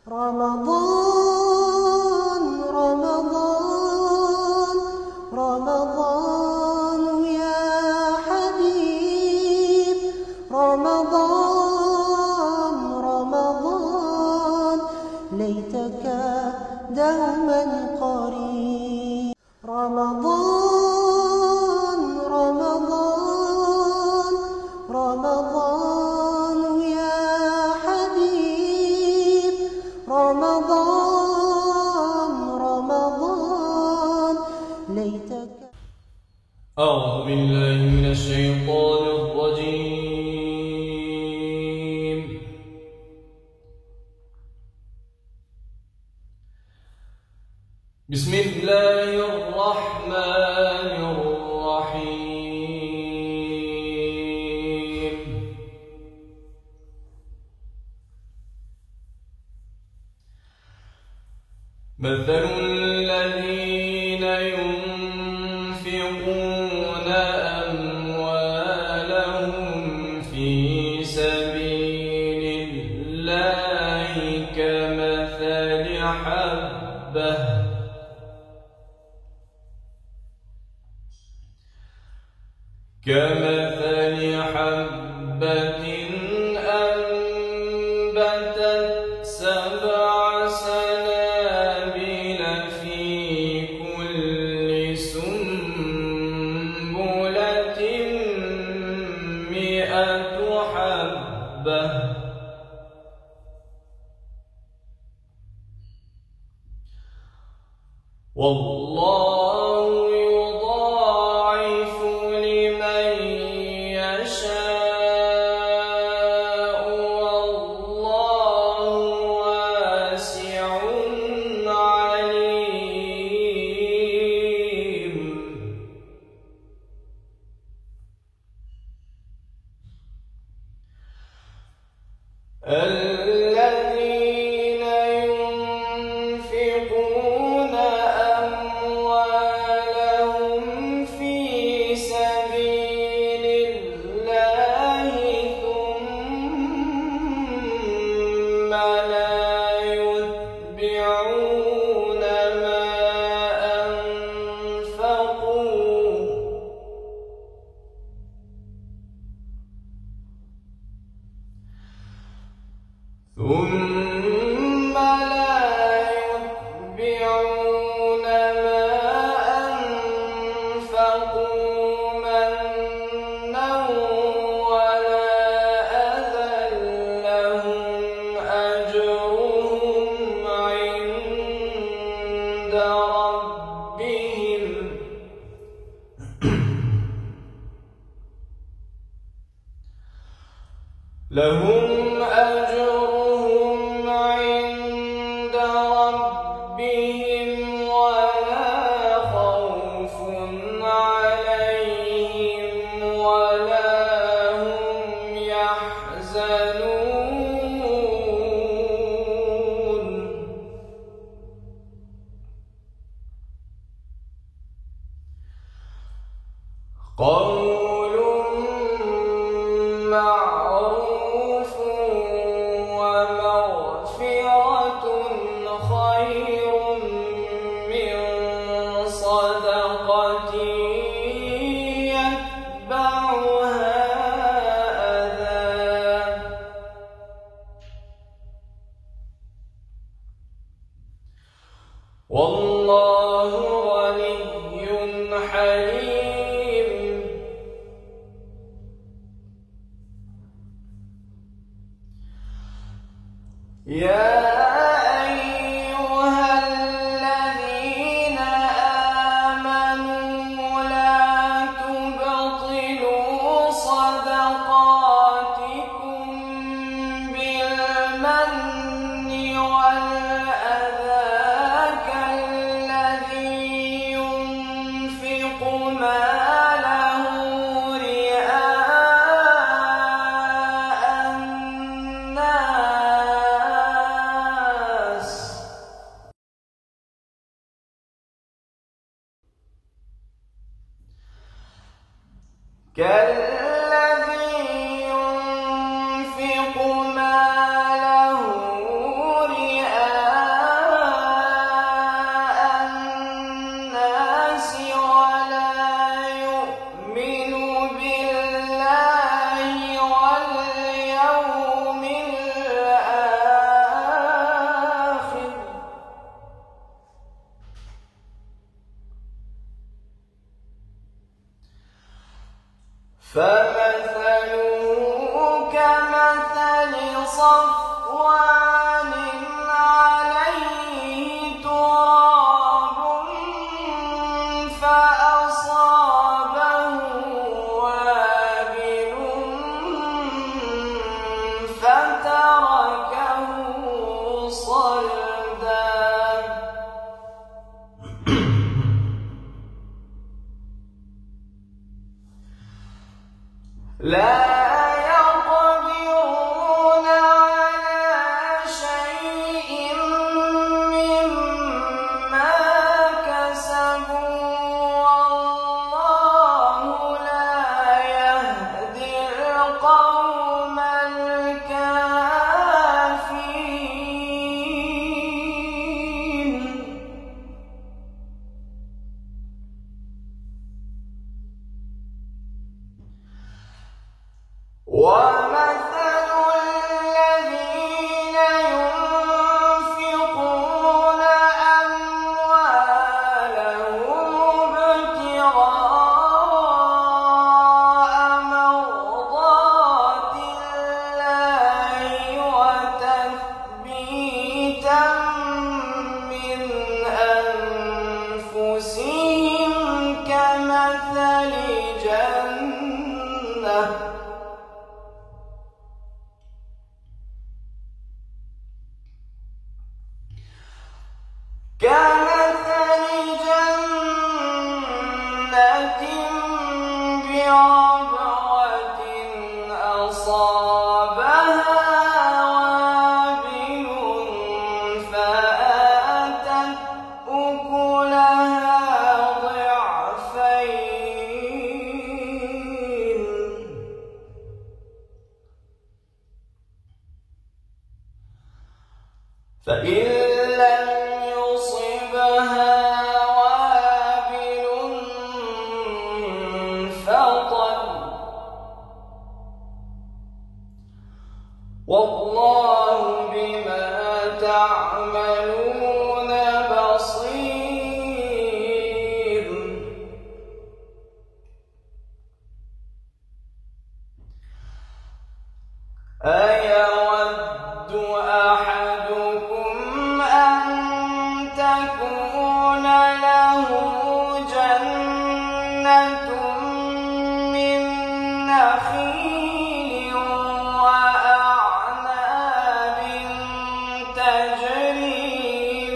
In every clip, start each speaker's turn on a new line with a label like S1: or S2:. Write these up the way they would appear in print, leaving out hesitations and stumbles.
S1: رمضان رمضان رمضان يا حبيب رمضان رمضان ليتك دوما قريب رمضان رمضان رمضان يا حبيب رمضان رمضان ليتك.
S2: أعوذ بالله من الشيطان الرجيم. بسم الله الرحمن الرحيم. مثل الذين ينفقون أموالهم في سبيل الله كمثل حبة أنبتت 7 سنابل في كل سنبلة 100 حبة والله يضاعف لمن يشاء والله واسع عليم. الذين ينفقون أموالهم في سبيل الله ثم لا يتبعون ما أنفقوا منا ولا أذى لهم أجرهم عند ربهم لهم أجرهم عند ربهم ولا خوف عليهم ولا هم يحزنون. قول معروف ومغفرة خير من صدقة يتبعها أذى. والله غني حليم. يا أيها الذين آمنوا لا تبطلوا صدقاتكم بالمن والأذى كالذي ينفق ماله رئاء الناس صلدا لا يقدرون على شيء مما كسبوا والله لا يهدي القوم الكافرين ومثل الذين ينفقون أموالهم ابتغاء مرضات الله وتثبيتا من أنفسهم كمثل جنة بربوة أصابها وابل فآتت أكلها ضعفين فإن لم يصبها والله بما تعملون بصير أيود أحدكم أن تكون له جنة من نخيل وأعناب تجري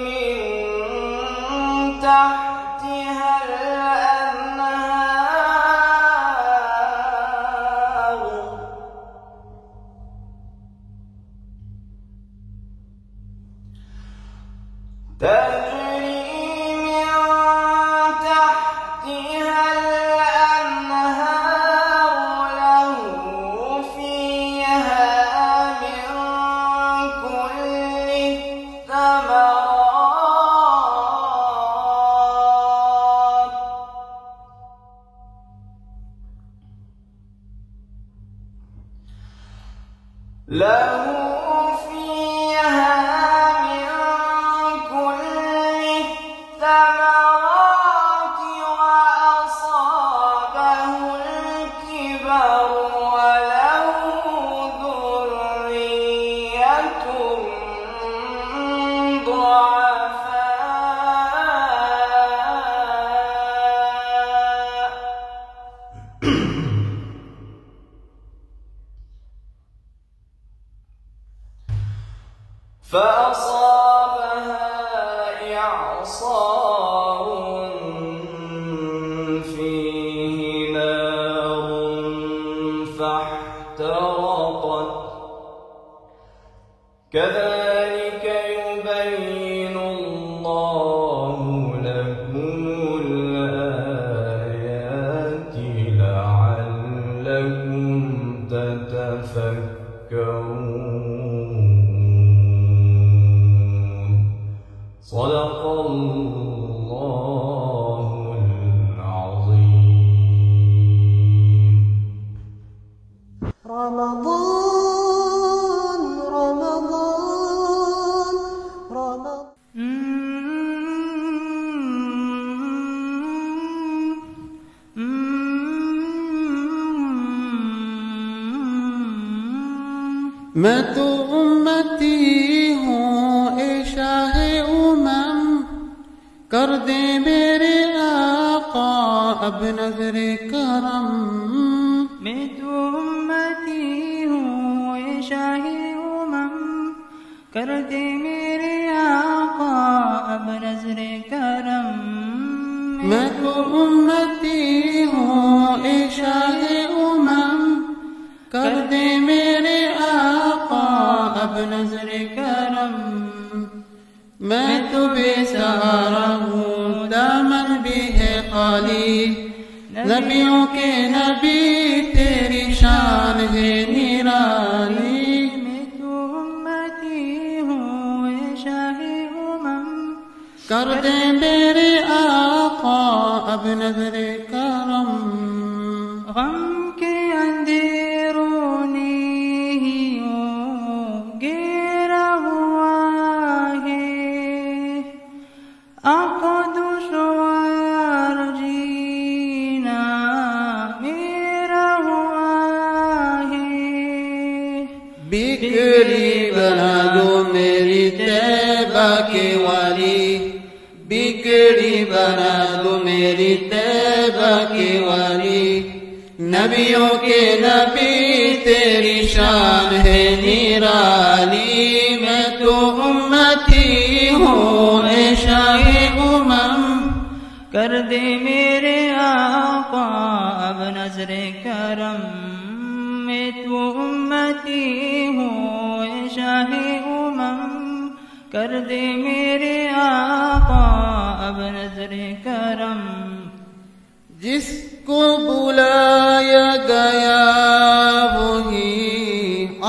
S2: من تحتها الأنهار له فيها من كل الثمرات وأصابه الكبر وله ذرية ضعفاء فأصابها إعصار فيه نار فاحترقت كذلك يبين الله لكم الآيات لعلكم تتفكرون صدق الله العظيم.
S1: رمضان رمضان رمضان
S3: मैं तो उम्मती हूँ ए शाहे उमम कर दे मेरे आका अब नजरे करम
S4: मैं तो उम्मती हूँ ए शाहे उमम कर दे मेरे
S3: मैं तो बेसहारा हूँ दामन भी है खाली नबियों के नबी तेरी शान है निराली
S4: मैं तो उम्मती हूँ ए शाहे उमम
S3: कर दे मेरे आका अब नजरे करम
S4: गम के अंधेरों ने ही घेरा हुआ है आका दुश्वार जीना मेरा हुआ है
S3: बिगड़ी बना दो मेरी तैबा के वाली बिगड़ी बना दो मेरी तैबा के वाली नबियों के नबी तेरी शान है निराली मैं तो उम्मती हूँ ए शाहे उमम
S4: कर दे मेरे आका अब नजरे करम मैं तो उम्मती हूँ ए शाहे उमम कर दे मेरे आका अब नजरे करम
S3: जिसको बुलाया गया वही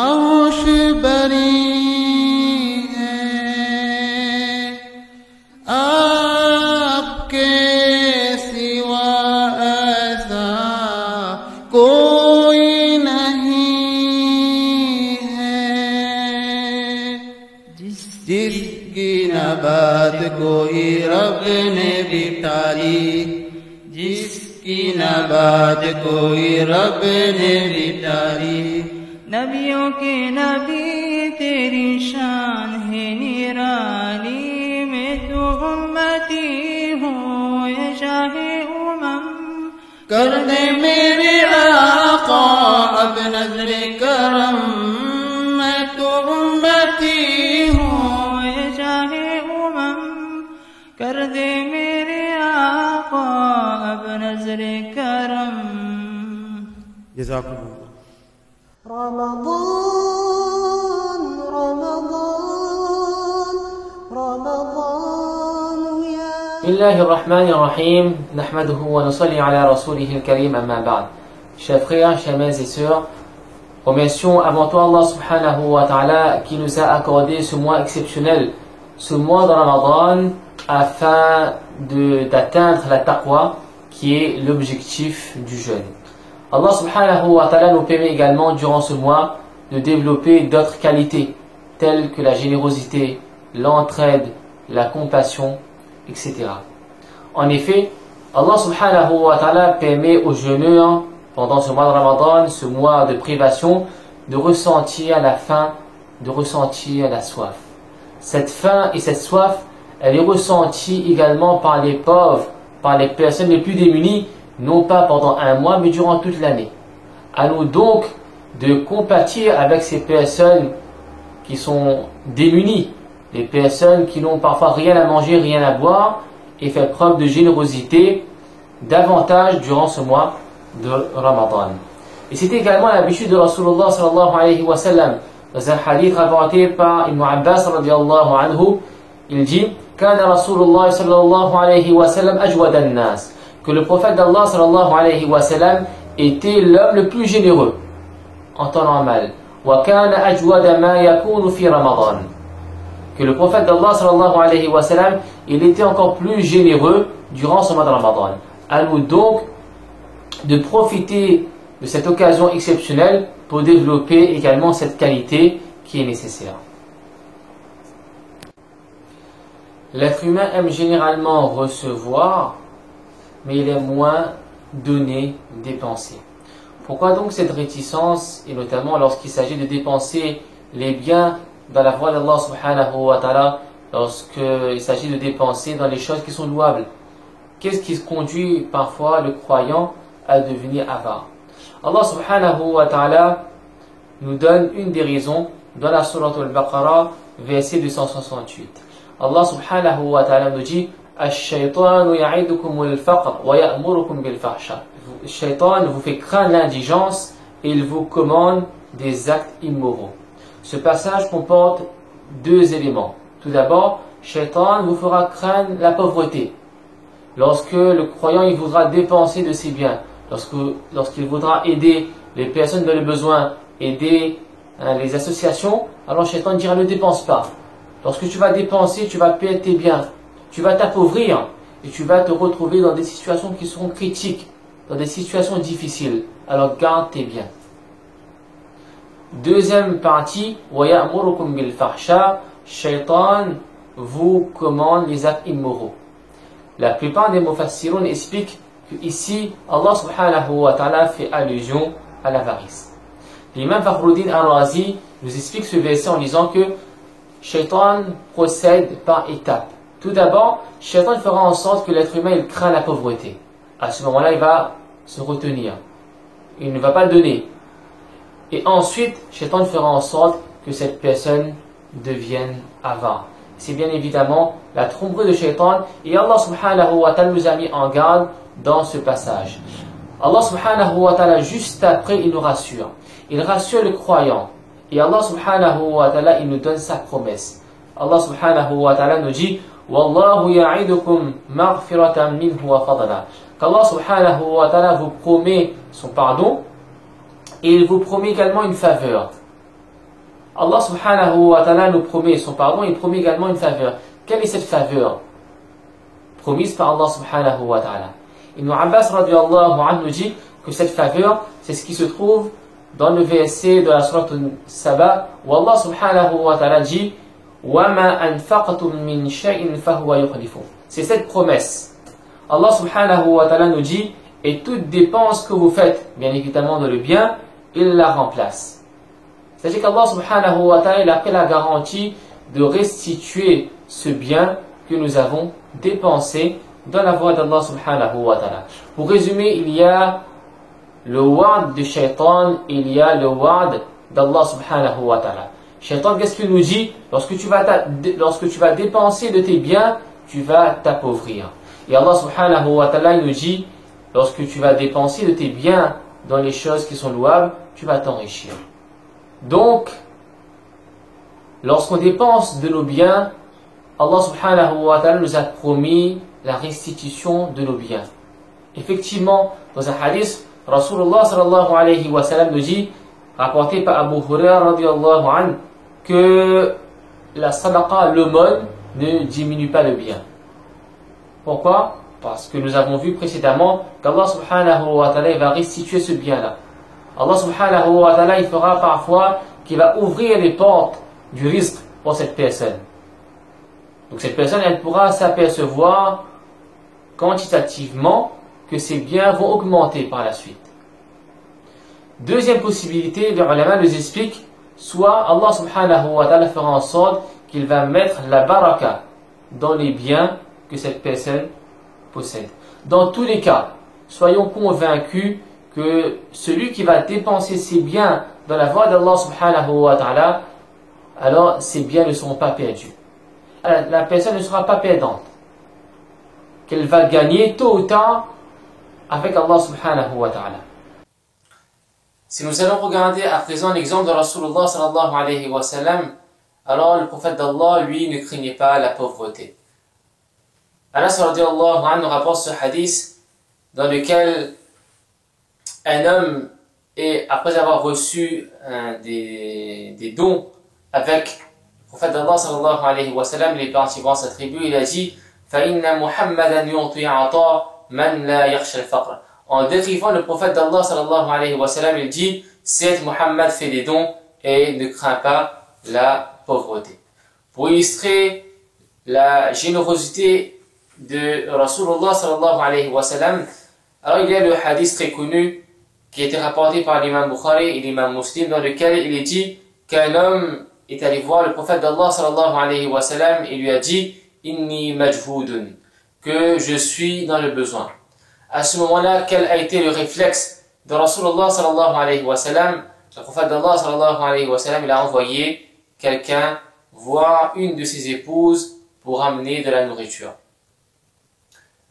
S3: अर्श बरी है आपके सिवा ऐसा कोई नहीं है जिसकी न बात कोई रब ने भी टाली जिसकी न बात कोई रब ने भी टाली
S4: नबियों के नबी तेरी शान है निराली मैं तो उम्मती हूँ ये शाहे उमम
S3: कर दे मेरे आका अब नजरे करम मैं तो उम्मती हूँ
S4: ये शाहे उमम कर दे मेरे आका अब नजरे करम
S3: जज़ाकुमुल्लाह
S1: رمضان رمضان رمضان يا
S5: بسم الله الرحمن الرحيم نحمده ونصلي على رسوله الكريم أما بعد. Chers frères, chers mères et sœurs, remercions avant tout Allah subhanahu wa ta'ala qui nous a accordé ce mois exceptionnel, ce mois de Ramadan, afin d'atteindre la taqwa qui est l'objectif du jeûne. Allah subhanahu wa ta'ala nous permet également durant ce mois de développer d'autres qualités telles que la générosité, l'entraide, la compassion, etc. En effet, Allah subhanahu wa ta'ala permet aux jeûneurs pendant ce mois de Ramadan, ce mois de privation, de ressentir la faim, de ressentir la soif. Cette faim et cette soif, elle est ressentie également par les pauvres, par les personnes les plus démunies, non pas pendant un mois, mais durant toute l'année. À nous donc de compatir avec ces personnes qui sont démunies, les personnes qui n'ont parfois rien à manger, rien à boire, et faire preuve de générosité davantage durant ce mois de Ramadan. Et c'est également l'habitude de Rasulullah sallallahu alayhi wa sallam. Dans un hadith rapporté par Ibn Abbas radiallahu anhu, il dit Kana Rasulullah sallallahu alayhi wa sallam ajwadan nas, que le prophète d'Allah sallallahu alayhi wa sallam était l'homme le plus généreux en temps normal. Wa kana ajwada ma yakunu fi Ramadan, que le prophète d'Allah sallallahu alayhi wa sallam, il était encore plus généreux durant ce mois de Ramadan. À nous donc de profiter de cette occasion exceptionnelle pour développer également cette qualité qui est nécessaire. L'être humain aime généralement recevoir, mais il aime moins donner, dépenser. Pourquoi donc cette réticence, et notamment lorsqu'il s'agit de dépenser les biens dans la voie d'Allah subhanahu wa ta'ala, lorsqu'il s'agit de dépenser dans les choses qui sont louables? Qu'est-ce qui conduit parfois le croyant à devenir avare? Allah subhanahu wa ta'ala nous donne une des raisons dans la sourate al-Baqarah, verset 268. Allah subhanahu wa ta'ala nous dit Ash-shaytanu ya'idukum al-faqr wa ya'murukum bil-fahsha. Le shaytan vous fait craindre l'indigence et il vous commande des actes immoraux. Ce passage comporte deux éléments. Tout d'abord, Shaitan vous fera craindre la pauvreté. Lorsque le croyant il voudra dépenser de ses biens, lorsqu'il voudra aider les personnes dans le besoin, aider les associations, alors Shaitan dira ne dépense pas. Lorsque tu vas dépenser, tu vas perdre tes biens, tu vas t'appauvrir et tu vas te retrouver dans des situations qui sont critiques, dans des situations difficiles. Alors garde tes biens. Deuxième partie, وَيَأْمُرُكُمْ بِالْفَحْشَاءِ, Shaitan vous commande les actes immoraux. La plupart des mufassirun expliquent qu'ici, Allah subhanahu wa ta'ala fait allusion à l'avarice. L'imam Fakhruddin Ar-Razi nous explique ce verset en disant que Shaitan procède par étapes. Tout d'abord, Shaitan fera en sorte que l'être humain il craint la pauvreté. À ce moment-là, il va se retenir. Il ne va pas le donner. Et ensuite, Shaitan fera en sorte que cette personne devienne avare. C'est bien évidemment la tromperie de Shaitan. Et Allah subhanahu wa ta'ala nous a mis en garde dans ce passage. Allah subhanahu wa ta'ala, juste après, il nous rassure. Il rassure le croyant. Et Allah subhanahu wa ta'ala, il nous donne sa promesse. Allah subhanahu wa ta'ala nous dit Wallahu ya'idukum maghfiratan minhu wa fadla. Qu'Allah subhanahu wa ta'ala vous promet son pardon et il vous promet également une faveur. Allah subhanahu wa ta'ala nous promet son pardon et il promet également une faveur. Quelle est cette faveur promise par Allah subhanahu wa ta'ala? Ibn Abbas radiallahu anhu nous dit que cette faveur, c'est ce qui se trouve dans le verset de la sourate Saba où Allah subhanahu wa ta'ala dit وَمَا أَنْفَقْتُم مِّن شَيْءٍ فَهُوَ يُخْلِفُهُ. C'est cette promesse. Allah subhanahu wa ta'ala nous dit et toute dépense que vous faites, bien évidemment dans le bien, il la remplace. C'est-à-dire qu'Allah subhanahu wa ta'ala il a pris la garantie de restituer ce bien que nous avons dépensé dans la voie d'Allah subhanahu wa ta'ala. Pour résumer, il y a le wa'd de Shaitan, il y a le wa'd d'Allah subhanahu wa ta'ala. Shaitan, qu'est-ce qu'il nous dit? Lorsque tu vas dépenser de tes biens, tu vas t'appauvrir. Et Allah subhanahu wa ta'ala nous dit, lorsque tu vas dépenser de tes biens dans les choses qui sont louables, tu vas t'enrichir. Donc, lorsqu'on dépense de nos biens, Allah subhanahu wa ta'ala nous a promis la restitution de nos biens. Effectivement, dans un hadith, Rasulullah sallallahu alayhi wa sallam nous dit, rapporté par Abu Hurairah radiyallahu anhu, que la sadaqa, l'aumône, ne diminue pas le bien. Pourquoi? Parce que nous avons vu précédemment qu'Allah subhanahu wa ta'ala va restituer ce bien-là. Allah subhanahu wa ta'ala il fera parfois qu'il va ouvrir les portes du rizq pour cette personne. Donc cette personne elle pourra s'apercevoir quantitativement que ses biens vont augmenter par la suite. Deuxième possibilité, les ulama nous expliquent, soit Allah subhanahu wa ta'ala fera en sorte qu'il va mettre la baraka dans les biens que cette personne possède. Dans tous les cas, soyons convaincus que celui qui va dépenser ses biens dans la voie d'Allah subhanahu wa ta'ala, alors ses biens ne seront pas perdus. La personne ne sera pas perdante. Qu'elle va gagner tôt ou tard avec Allah subhanahu wa ta'ala. Si nous allons regarder à présent l'exemple de Rasulullah sallallahu alayhi wa sallam, alors le prophète d'Allah, lui, ne craignait pas la pauvreté. Anas radiallahu anhu rapporte ce hadith dans lequel un homme, après avoir reçu des dons avec le prophète d'Allah sallallahu alayhi wa sallam, il est parti voir sa tribu, il a dit فَإِنَّ مُحَمَّدًا يُعْطِي عَطَاءَ مَنْ لَا يَخْشَى الْفَقْرَ. En décrivant le prophète d'Allah sallallahu alayhi wa sallam, il dit certes Muhammad fait des dons et ne craint pas la pauvreté. Pour illustrer la générosité de Rasulullah sallallahu alayhi wa sallam, alors il y a le hadith très connu qui a été rapporté par l'imam Bukhari et l'imam Muslim dans lequel il est dit qu'un homme est allé voir le prophète d'Allah sallallahu alayhi wa sallam et lui a dit inni majhoudun, que je suis dans le besoin. À ce moment-là, quel a été le réflexe de Rasulullah sallallahu alayhi wa sallam? Le prophète d'Allah sallallahu alayhi wa sallam, il a envoyé quelqu'un voir une de ses épouses pour amener de la nourriture.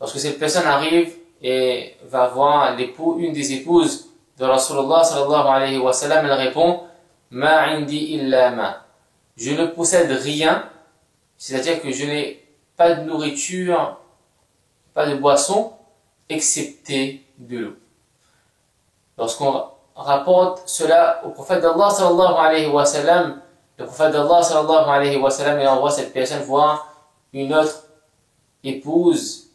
S5: Lorsque cette personne arrive et va voir une des épouses de Rasulullah sallallahu alayhi wa sallam, elle répond Ma indi illa ma. Je ne possède rien C'est-à-dire que je n'ai pas de nourriture, pas de boisson, excepté de l'eau. Lorsqu'on rapporte cela au prophète d'Allah sallallahu alayhi wa sallam, le prophète d'Allah sallallahu alayhi wa sallam, il envoie cette personne voir une autre épouse,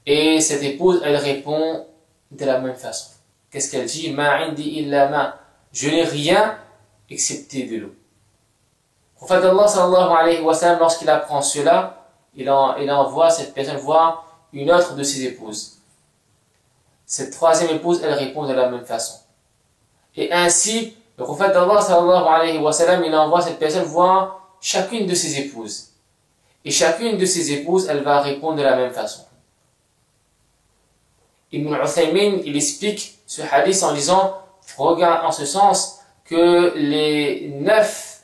S5: et cette épouse, elle répond de la même façon. Qu'est-ce qu'elle dit? Ma indi illa ma. Je n'ai rien excepté de l'eau. Le prophète d'Allah sallallahu alayhi wa sallam, lorsqu'il apprend cela, il envoie cette personne voir une autre de ses épouses. Cette troisième épouse, elle répond de la même façon. Et ainsi, le prophète d'Allah sallallahu alayhi wa sallam, il envoie cette personne voir chacune de ses épouses. Et chacune de ses épouses, elle va répondre de la même façon. Ibn Uthaymin, il explique ce hadith en disant, regarde en ce sens que les 9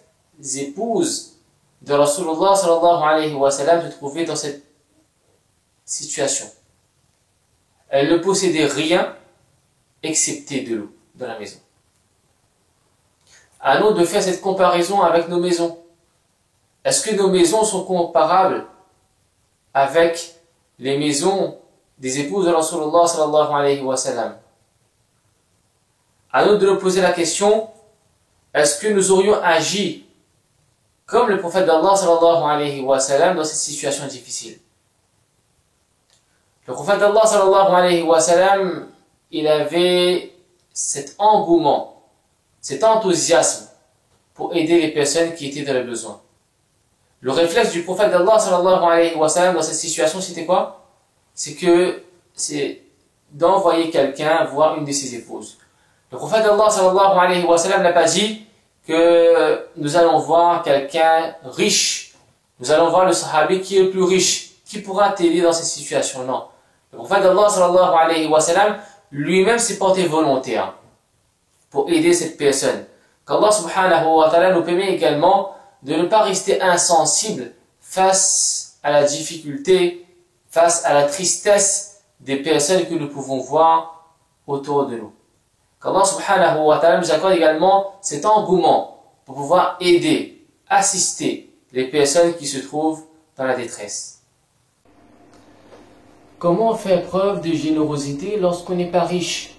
S5: épouses de Rasulullah sallallahu alayhi wa sallam se trouvaient dans cette situation. Elles ne possédaient rien excepté de l'eau dans la maison. À nous de faire cette comparaison avec nos maisons. Est-ce que nos maisons sont comparables avec les maisons des épouses de Rasulullah sallallahu alayhi wa sallam? À nous de nous poser la question, est-ce que nous aurions agi comme le prophète d'Allah sallallahu alayhi wa sallam dans cette situation difficile? Le prophète d'Allah sallallahu alayhi wa sallam, il avait cet engouement, cet enthousiasme pour aider les personnes qui étaient dans le besoin. Le réflexe du prophète d'Allah sallallahu alayhi wa sallam dans cette situation, c'était quoi? C'est d'envoyer quelqu'un voir une de ses épouses. Le prophète d'Allah sallallahu alayhi wa sallam n'a pas dit que nous allons voir quelqu'un riche, nous allons voir le sahabi qui est le plus riche, qui pourra t'aider dans cette situation. Non. Le prophète d'Allah sallallahu alayhi wa sallam lui-même s'est porté volontaire pour aider cette personne. Qu'Allah subhanahu wa ta'ala nous permet également de ne pas rester insensible face à la difficulté, face à la tristesse des personnes que nous pouvons voir autour de nous. Qu'Allah subhanahu wa ta'ala nous accorde également cet engouement pour pouvoir aider, assister les personnes qui se trouvent dans la détresse. Comment faire preuve de générosité lorsqu'on n'est pas riche?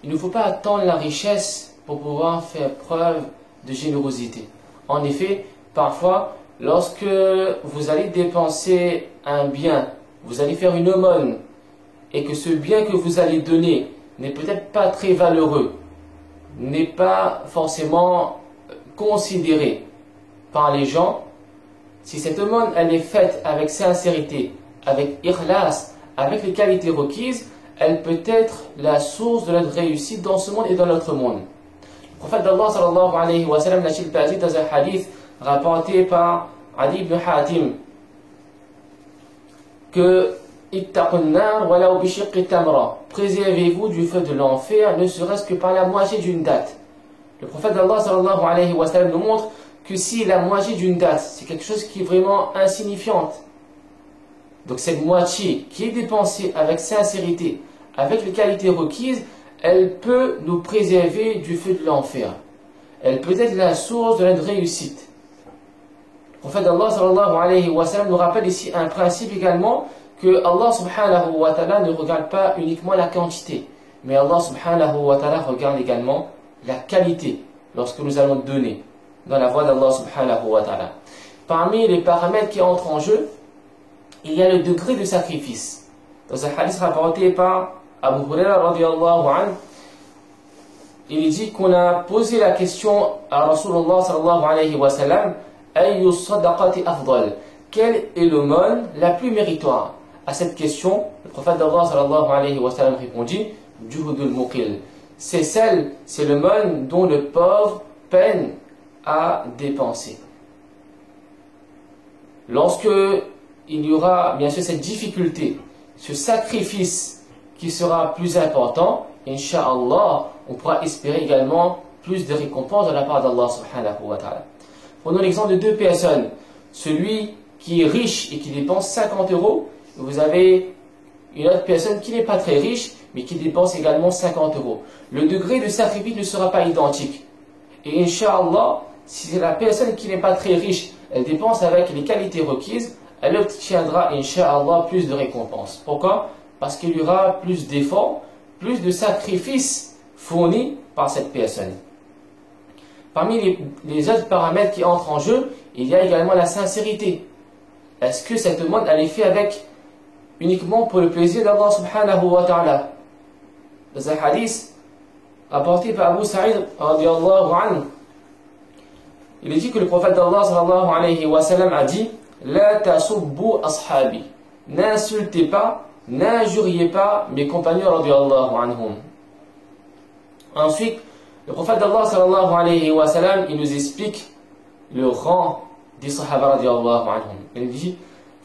S5: Il ne faut pas attendre la richesse pour pouvoir faire preuve de générosité. En effet, parfois, lorsque vous allez dépenser un bien, vous allez faire une aumône, et que ce bien que vous allez donner n'est peut-être pas très valeureux, n'est pas forcément considéré par les gens, si cette aumône elle est faite avec sincérité, avec ikhlas, avec les qualités requises, elle peut être la source de notre réussite dans ce monde et dans l'autre monde. Le prophète d'Allah sallallahu alayhi wa sallam n'a-t-il pas dit dans un hadith rapporté par Ali ibn Hatim que préservez-vous du feu de l'enfer, ne serait-ce que par la moitié d'une date. Le prophète d'Allah sallallahu alayhi wa sallam nous montre que si la moitié d'une date, c'est quelque chose qui est vraiment insignifiante, donc cette moitié qui est dépensée avec sincérité, avec les qualités requises, elle peut nous préserver du feu de l'enfer. Elle peut être la source de notre réussite. Le prophète d'Allah sallallahu alayhi wa sallam nous rappelle ici un principe également, que Allah subhanahu wa ta'ala ne regarde pas uniquement la quantité, mais Allah subhanahu wa ta'ala regarde également la qualité lorsque nous allons donner dans la voie d'Allah subhanahu wa ta'ala. Parmi les paramètres qui entrent en jeu, il y a le degré de sacrifice. Dans un hadith rapporté par Abu Huraira radiyallahu anhu, il dit qu'on a posé la question à Rasulullah sallallahu alayhi wa sallam, ayyu sadaqati afdal, quelle est l'aumône la plus méritoire? À cette question, le prophète d'Allah sallallahu alayhi wa sallam répondit, juhudul muqil, c'est l'aumône dont le pauvre peine à dépenser. Lorsque il y aura bien sûr cette difficulté, ce sacrifice qui sera plus important, Inch'Allah, on pourra espérer également plus de récompenses de la part d'Allah subhanahu wa ta'ala. Prenons l'exemple de deux personnes. Celui qui est riche et qui dépense 50 €, vous avez une autre personne qui n'est pas très riche, mais qui dépense également 50 €. Le degré de sacrifice ne sera pas identique. Et Inch'Allah, si c'est la personne qui n'est pas très riche, elle dépense avec les qualités requises, elle obtiendra, incha'Allah, plus de récompenses. Pourquoi? Parce qu'il y aura plus d'efforts, plus de sacrifices fournis par cette personne. Parmi les autres paramètres qui entrent en jeu, il y a également la sincérité. Est-ce que cette demande, elle est faite avec uniquement pour le plaisir d'Allah subhanahu wa ta'ala? Dans un hadith apporté par Abu Sa'id radiyallahu anhu, il est dit que le prophète d'Allah sallallahu alayhi wa sallam a dit: La tasubbu ashabi, n'insultez pas, n'injuriez pas mes compagnons radiyallahu anhum. Ensuite, le prophète d'Allah sallallahu alayhi wa sallam, il nous explique le rang des sahaba radiyallahu anhum. Il dit: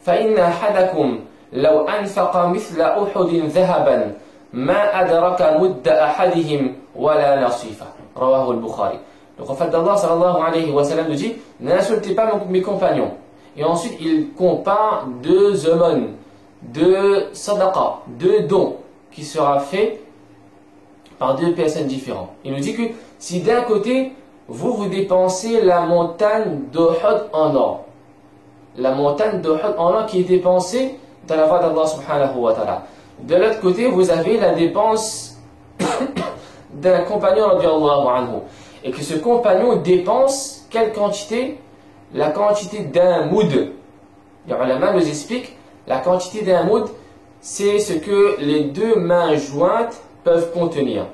S5: فَإِنَّ أَحَدَكُمْ لَوْ أَنْفَقَ مِثْلَ أُحُدٍ ذَهَبًا مَا أَدْرَكَ مُدَّ أَحَدِهِمْ وَلَا نَصِيفًا. رواه البخاري. Le prophète d'Allah sallallahu alayhi wa sallam nous dit: n'insultez pas mes compagnons. Et ensuite, il compare deux aumônes, deux sadaqa, deux dons qui sera fait par deux personnes différentes. Il nous dit que si d'un côté, vous dépensez la montagne d'Uhud en or, la montagne d'Uhud en or qui est dépensée dans la voie d'Allah subhanahu wa ta'ala. De l'autre côté, vous avez la dépense d'un compagnon radiallahu anhu. Et que ce compagnon dépense quelle quantité? La quantité d'un moud. Les ulama nous expliquent, la quantité d'un moud, c'est ce que les deux mains jointes peuvent contenir.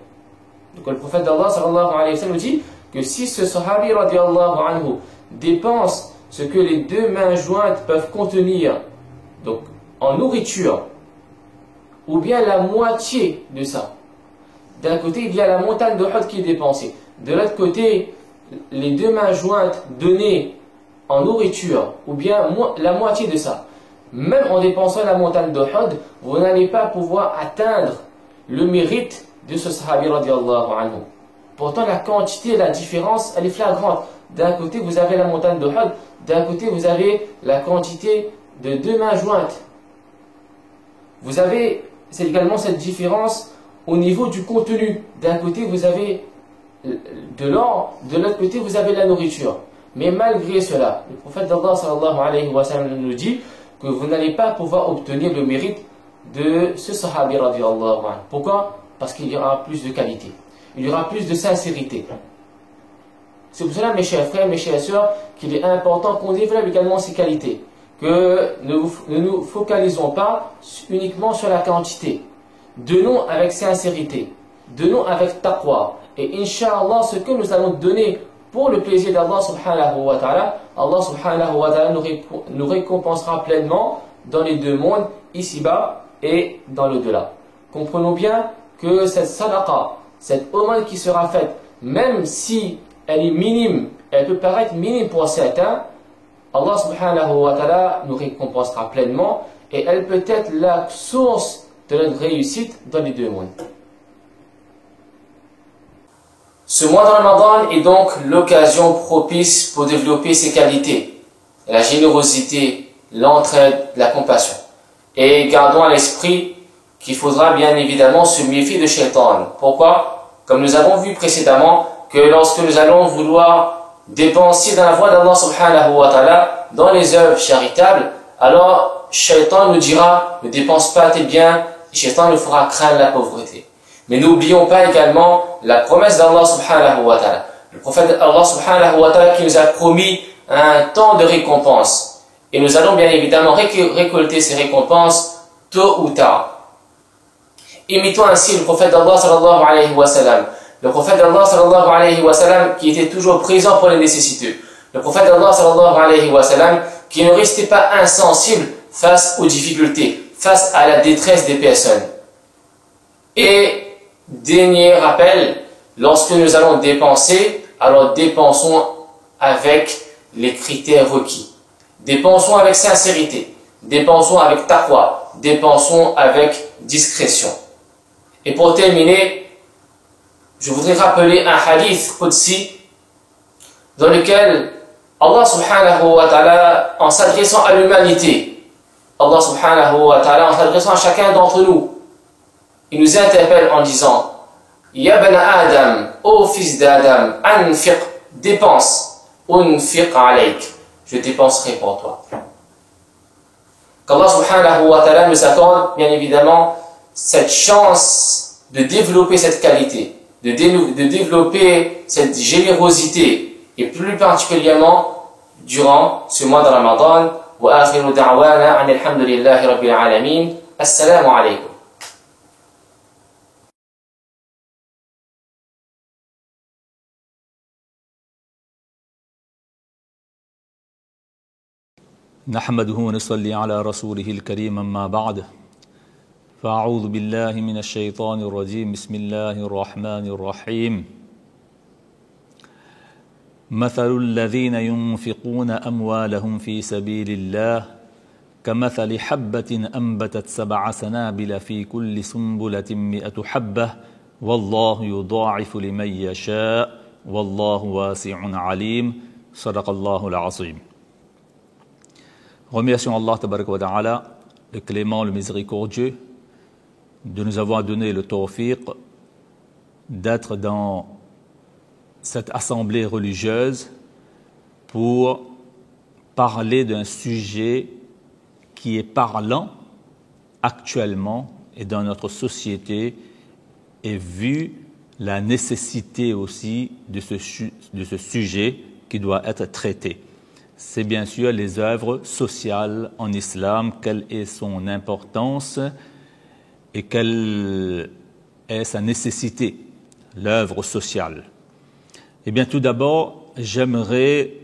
S5: Donc le prophète d'Allah sallallahu alayhi wa sallam nous dit que si ce sahabi radiallahu anhu dépense ce que les deux mains jointes peuvent contenir, donc en nourriture, ou bien la moitié de ça. D'un côté, il y a la montagne d'Uhud qui est dépensée. De l'autre côté, les deux mains jointes données en nourriture, ou bien la moitié de ça. Même en dépensant la montagne d'Uhud, vous n'allez pas pouvoir atteindre le mérite de ce sahabi radiallahu anhu. Pourtant, la quantité, la différence, elle est flagrante. D'un côté, vous avez la montagne d'Uhud, d'un côté, vous avez la quantité de deux mains jointes. Vous avez, c'est également cette différence au niveau du contenu. D'un côté, vous avez de l'or, de l'autre côté, vous avez la nourriture. Mais malgré cela, le prophète d'Allah sallallahu alayhi wa sallam nous dit que vous n'allez pas pouvoir obtenir le mérite de ce sahabi radiallahu anhu. Pourquoi? Parce qu'il y aura plus de qualité, il y aura plus de sincérité. C'est pour cela, mes chers frères, mes chères sœurs, qu'il est important qu'on développe également ces qualités. Que ne nous focalisons pas uniquement sur la quantité. Donnons avec sincérité, donnons avec taqwa. Et incha'Allah, ce que nous allons donner pour le plaisir d'Allah subhanahu wa ta'ala, Allah subhanahu wa ta'ala nous récompensera pleinement dans les deux mondes, ici-bas et dans l'au-delà. Comprenons bien que cette sadaqa, cette aumône qui sera faite, même si elle est minime, elle peut paraître minime pour certains, Allah subhanahu wa ta'ala nous récompensera pleinement et elle peut être la source de notre réussite dans les deux mondes. Ce mois de Ramadan est donc l'occasion propice pour développer ces qualités, la générosité, l'entraide, la compassion. Et gardons à l'esprit qu'il faudra bien évidemment se méfier de Shaitan. Pourquoi? Comme nous avons vu précédemment, que lorsque nous allons vouloir dépenser dans la voie d'Allah subhanahu wa ta'ala, dans les œuvres charitables, alors Shaitan nous dira: ne dépense pas tes biens, et Shaitan nous fera craindre la pauvreté. Mais n'oublions pas également la promesse d'Allah subhanahu wa ta'ala. Le prophète Allah subhanahu wa ta'ala qui nous a promis un temps de récompense. Et nous allons bien évidemment récolter ces récompenses tôt ou tard. Imitons ainsi le prophète d'Allah sallallahu alayhi wa sallam. Le prophète d'Allah sallallahu alayhi wa sallam qui était toujours présent pour les nécessiteux. Le prophète d'Allah sallallahu alayhi wa sallam qui ne restait pas insensible face aux difficultés, face à la détresse des personnes. Et dernier rappel, lorsque nous allons dépenser, alors dépensons avec les critères requis. Dépensons avec sincérité, dépensons avec taqwa, dépensons avec discrétion. Et pour terminer, je voudrais rappeler un hadith qudsi dans lequel Allah subhanahu wa ta'ala, en s'adressant à l'humanité, Allah subhanahu wa ta'ala, en s'adressant à chacun d'entre nous, il nous interpelle en disant: Ya bana Adam, ô fils d'Adam, anfiq, dépense, unfiq alayk, je dépenserai pour toi. Qu'Allah subhanahu wa ta'ala nous accorde, bien évidemment, cette chance de développer cette qualité, de développer cette générosité, et plus particulièrement durant ce mois de Ramadan. Wa akhiru da'wana anil hamdulillahi rabbil alamin. Assalamu alaykum.
S6: نحمده ونصلي على رسوله الكريم أما بعد فأعوذ بالله من الشيطان الرجيم بسم الله الرحمن الرحيم مثل الذين ينفقون أموالهم في سبيل الله كمثل حبة أنبتت 7 سنابل في كل سنبلة 100 حبة والله يضاعف لمن يشاء والله واسع عليم صدق الله العظيم. Remercions Allah tabarak wa ta'ala, le clément, le miséricordieux, de nous avoir donné le tawfiq d'être dans cette assemblée religieuse pour parler d'un sujet qui est parlant actuellement et dans notre société, et vu la nécessité aussi de ce sujet qui doit être traité. C'est bien sûr les œuvres sociales en islam, quelle est son importance et quelle est sa nécessité, l'œuvre sociale. Eh bien, tout d'abord, j'aimerais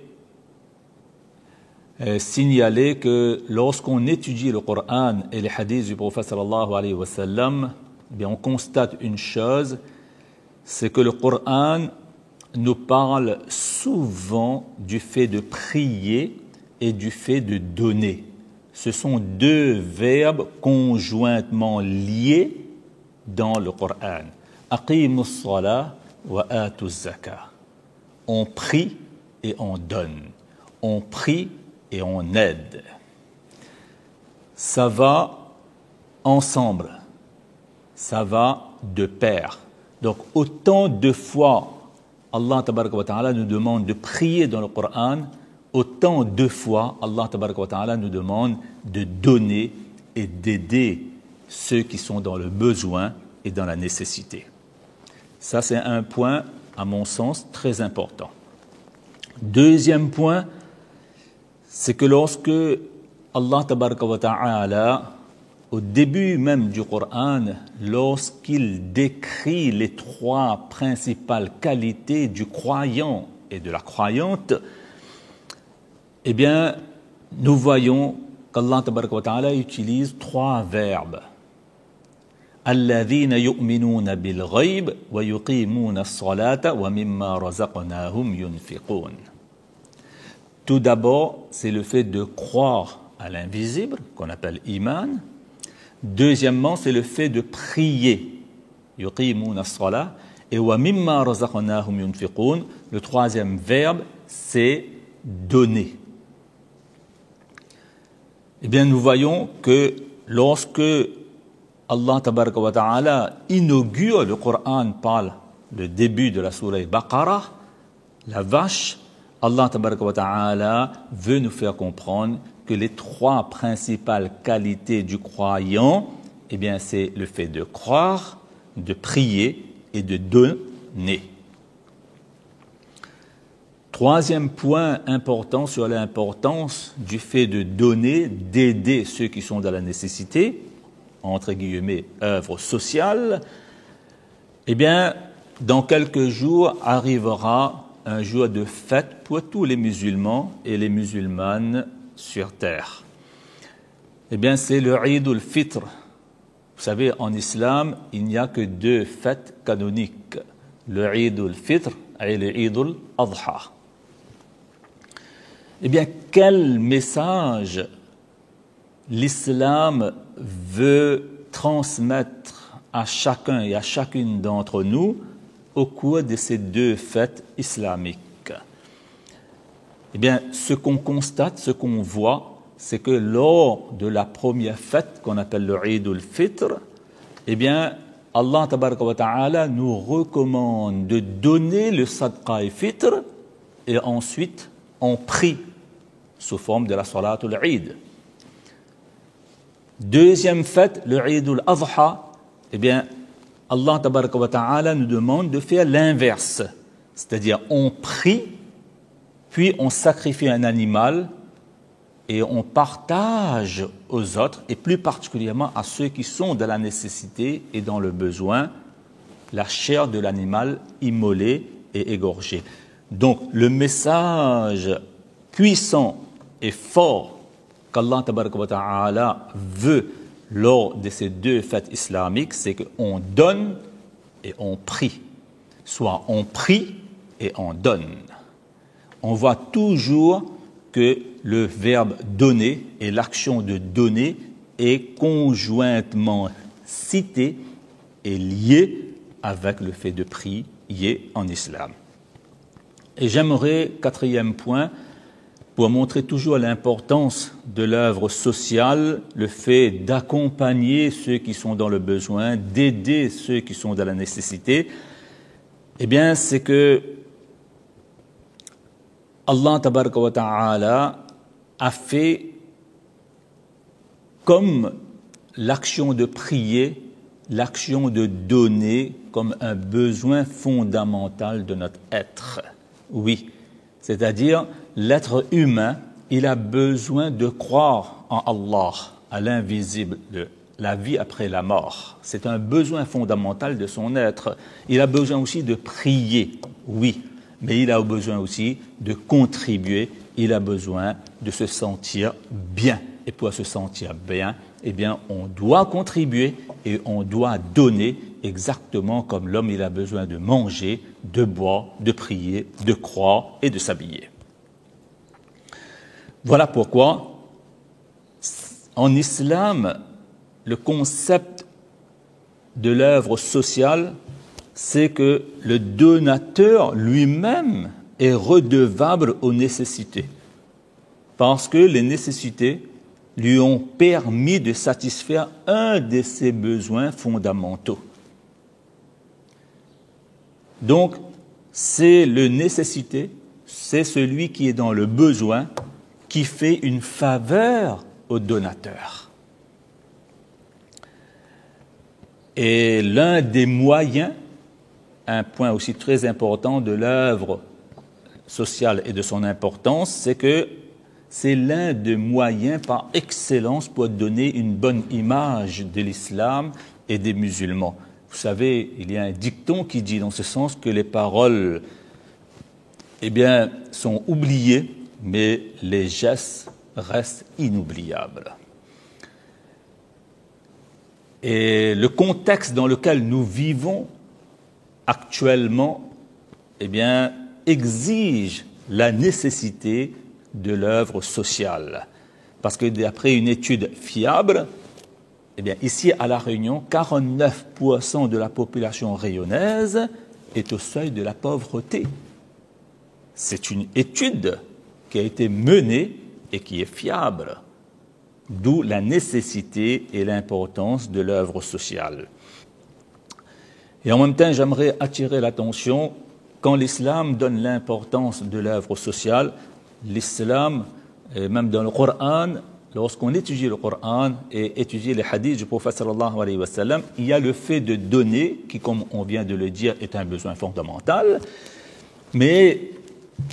S6: signaler que lorsqu'on étudie le Coran et les hadiths du prophète sallallahu alayhi wa sallam, eh bien, on constate une chose, c'est que le Coran nous parle souvent du fait de prier et du fait de donner. Ce sont deux verbes conjointement liés dans le Coran. Aqimus salah wa atuz zakah. On prie et on donne. On prie et on aide. Ça va ensemble. Ça va de pair. Donc autant de fois Allah tabaraka wa ta'ala nous demande de prier dans le Coran, autant de fois Allah tabaraka wa ta'ala nous demande de donner et d'aider ceux qui sont dans le besoin et dans la nécessité. Ça, c'est un point, à mon sens, très important. Deuxième point, c'est que lorsque Allah tabaraka wa ta'ala, au début même du Coran, lorsqu'il décrit les 3 principales qualités du croyant et de la croyante, eh bien, nous voyons qu'Allah tabaraka wa ta'ala utilise 3 verbes. الذين يؤمنون بالغيب ويقيمون الصلاة ومما رزقناهم ينفقون. Tout d'abord, c'est le fait de croire à l'invisible, qu'on appelle iman. Deuxièmement, c'est le fait de prier. يقيمون الصلاة. Et ومما رزقناهم ينفقون. Le troisième verbe, c'est donner. Eh bien, nous voyons que lorsque Allah tabaraka wa ta'ala inaugure le Coran par le début de la sourate Baqarah, la vache, Allah tabaraka wa ta'ala veut nous faire comprendre que les 3 principales qualités du croyant, eh bien, c'est le fait de croire, de prier et de donner. Troisième point important sur l'importance du fait de donner, d'aider ceux qui sont dans la nécessité, entre guillemets, œuvre sociale, eh bien, dans quelques jours arrivera un jour de fête pour tous les musulmans et les musulmanes sur terre. Eh bien, c'est le Eid al-Fitr. Vous savez, en islam, il n'y a que 2 fêtes canoniques, le Eid al-Fitr et le Eid al-Adha. Eh bien, quel message l'islam veut transmettre à chacun et à chacune d'entre nous au cours de ces 2 fêtes islamiques? Eh bien, ce qu'on constate, ce qu'on voit, c'est que lors de la première fête qu'on appelle le Eid al-Fitr, eh bien, Allah tabaraka wa ta'ala nous recommande de donner le sadqa et fitr et ensuite on prie sous forme de la Salatul Eid. Deuxième fête, le Eid al-Adha, eh bien, Allah tabaraka wa ta'ala nous demande de faire l'inverse. C'est-à-dire, on prie, puis on sacrifie un animal et on partage aux autres, et plus particulièrement à ceux qui sont dans la nécessité et dans le besoin, la chair de l'animal immolée et égorgée. Donc, le message puissant et fort qu'Allah tabaraka wa ta'ala veut lors de ces deux fêtes islamiques, c'est qu'on donne et on prie. Soit on prie et on donne. On voit toujours que le verbe donner et l'action de donner est conjointement cité et lié avec le fait de prier en islam. Et j'aimerais, quatrième point, pour montrer toujours l'importance de l'œuvre sociale, le fait d'accompagner ceux qui sont dans le besoin, d'aider ceux qui sont dans la nécessité, eh bien, c'est que Allah tabaraka wa ta'ala a fait comme l'action de prier, l'action de donner comme un besoin fondamental de notre être. Oui, c'est-à-dire l'être humain, il a besoin de croire en Allah, à l'invisible, de la vie après la mort. C'est un besoin fondamental de son être. Il a besoin aussi de prier, oui, mais il a besoin aussi de contribuer, il a besoin de se sentir bien. Et pour se sentir bien, eh bien, on doit contribuer et on doit donner exactement comme l'homme, il a besoin de manger, de boire, de prier, de croire et de s'habiller. Voilà pourquoi, en islam, le concept de l'œuvre sociale, c'est que le donateur lui-même est redevable aux nécessités. Parce que les nécessités lui ont permis de satisfaire un de ses besoins fondamentaux. Donc, c'est le nécessité, c'est celui qui est dans le besoin qui fait une faveur au donateur. Et l'un des moyens, un point aussi très important de l'œuvre sociale et de son importance, c'est que c'est l'un des moyens par excellence pour donner une bonne image de l'islam et des musulmans. Vous savez, il y a un dicton qui dit dans ce sens que les paroles, eh bien, sont oubliées, mais les gestes restent inoubliables. Et le contexte dans lequel nous vivons actuellement, eh bien, exige la nécessité de l'œuvre sociale. Parce que d'après une étude fiable, eh bien, ici à La Réunion, 49% de la population rayonnaise est au seuil de la pauvreté. C'est une étude qui a été menée et qui est fiable. D'où la nécessité et l'importance de l'œuvre sociale. Et en même temps, j'aimerais attirer l'attention, quand l'islam donne l'importance de l'œuvre sociale, l'islam, et même dans le Coran, lorsqu'on étudie le Coran et étudie les hadiths du prophète sallallahu alayhi wa sallam, il y a le fait de donner, qui, comme on vient de le dire, est un besoin fondamental, mais